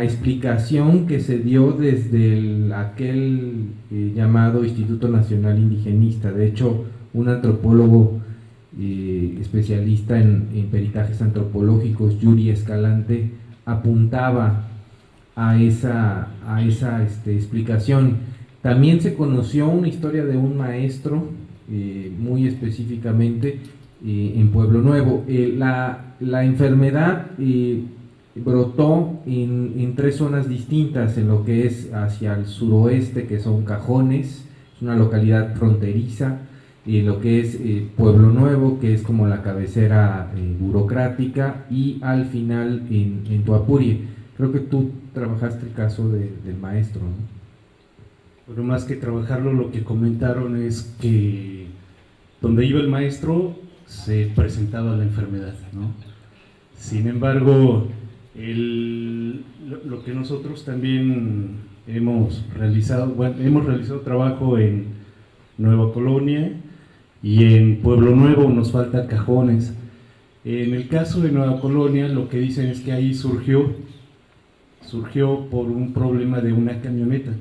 explicación que se dio desde aquel llamado Instituto Nacional Indigenista. De hecho, un antropólogo especialista en peritajes antropológicos, Yuri Escalante, apuntaba a esa explicación. También se conoció una historia de un maestro, muy específicamente en Pueblo Nuevo. La enfermedad brotó en 3 zonas distintas, en lo que es hacia el suroeste, que son Cajones, es una localidad fronteriza, y lo que es Pueblo Nuevo, que es como la cabecera burocrática, y al final en Tuapurie. Creo que tú trabajaste el caso del maestro, ¿no? Bueno, más que trabajarlo, lo que comentaron es que donde iba el maestro se presentaba la enfermedad, ¿no? Sin embargo, lo que nosotros también hemos realizado trabajo en Nueva Colonia y en Pueblo Nuevo, nos falta Cajones. En el caso de Nueva Colonia, lo que dicen es que ahí surgió por un problema de una camioneta.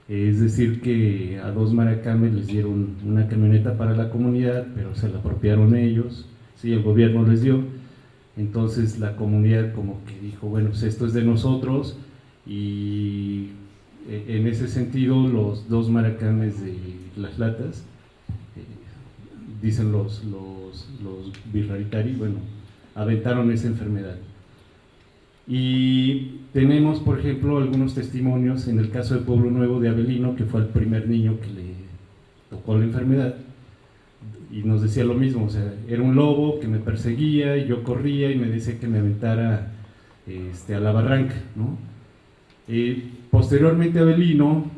Es decir, que a 2 maracames les dieron una camioneta para la comunidad, pero se la apropiaron ellos, sí, el gobierno les dio. Entonces la comunidad como que dijo, bueno, pues esto es de nosotros, y en ese sentido los 2 maracames de Las Latas, dicen los Birraritari, bueno, aventaron esa enfermedad. Y tenemos, por ejemplo, algunos testimonios en el caso de Pueblo Nuevo de Avelino, que fue el primer niño que le tocó la enfermedad, y nos decía lo mismo, o sea, era un lobo que me perseguía y yo corría y me decía que me aventara a la barranca, ¿no? Posteriormente Avelino,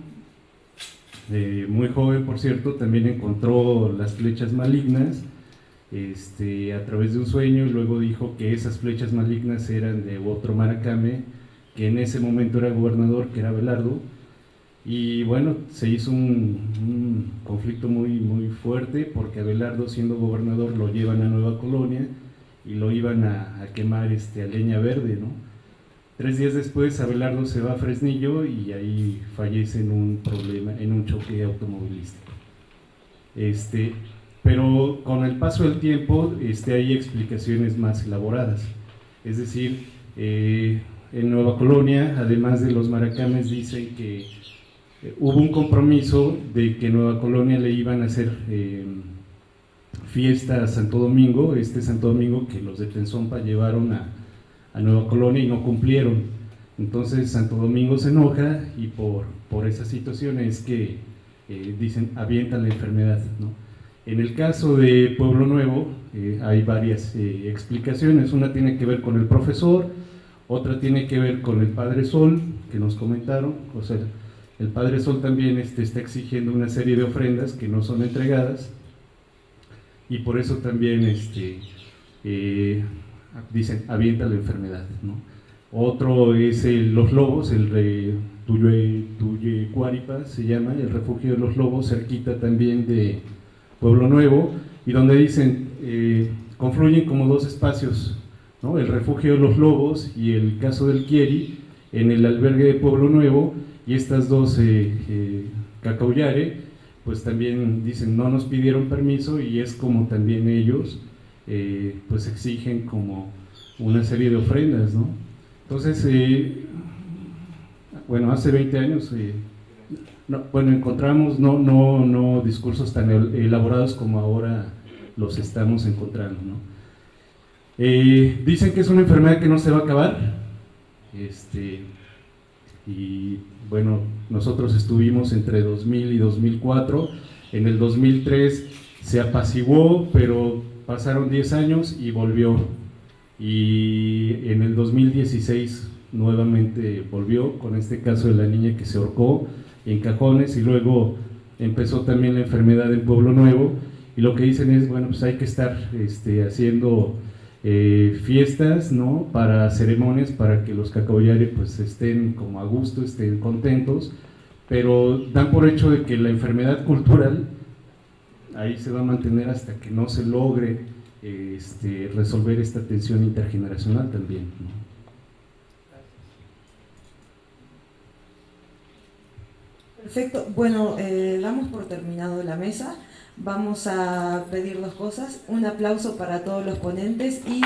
muy joven por cierto, también encontró las flechas malignas a través de un sueño, y luego dijo que esas flechas malignas eran de otro maracame que en ese momento era gobernador, que era Abelardo. Y bueno, se hizo un conflicto muy fuerte, porque Abelardo, siendo gobernador, lo llevan a Nueva Colonia y lo iban a quemar a leña verde, ¿no? 3 días después Abelardo se va a Fresnillo y ahí fallece en un choque automovilístico. Pero con el paso del tiempo hay explicaciones más elaboradas. Es decir, en Nueva Colonia, además de los maracames, dicen que hubo un compromiso de que en Nueva Colonia le iban a hacer fiesta a Santo Domingo, Santo Domingo que los de Tenzompa llevaron a Nueva Colonia y no cumplieron. Entonces Santo Domingo se enoja, y por esa situación es que dicen, avientan la enfermedad, ¿no? En el caso de Pueblo Nuevo hay varias explicaciones. Una tiene que ver con el profesor, otra tiene que ver con el Padre Sol, que nos comentaron. O sea, el Padre Sol también está exigiendo una serie de ofrendas que no son entregadas, y por eso también dicen, avienta la enfermedad, ¿no? Otro es los lobos, el Tuyecuaripa se llama, el refugio de los lobos, cerquita también de Pueblo Nuevo, y donde dicen, confluyen como 2 espacios, ¿no? El refugio de los lobos y el caso del Kieri en el albergue de Pueblo Nuevo, y estas 2 Cacaullare, pues también dicen, no nos pidieron permiso, y es como también ellos pues exigen como una serie de ofrendas, ¿no? Entonces, bueno, hace 20 años No, bueno, encontramos no discursos tan elaborados como ahora los estamos encontrando, ¿no? Dicen que es una enfermedad que no se va a acabar, y bueno, nosotros estuvimos entre 2000 y 2004, en el 2003 se apaciguó, pero pasaron 10 años y volvió, y en el 2016 nuevamente volvió, con este caso de la niña que se ahorcó en Cajones, y luego empezó también la enfermedad en Pueblo Nuevo, y lo que dicen es, bueno, pues hay que estar haciendo fiestas, ¿no?, para ceremonias, para que los cacaoyari pues estén como a gusto, estén contentos, pero dan por hecho de que la enfermedad cultural ahí se va a mantener hasta que no se logre resolver esta tensión intergeneracional también, ¿no? Perfecto, bueno, damos por terminado la mesa. Vamos a pedir dos cosas, un aplauso para todos los ponentes y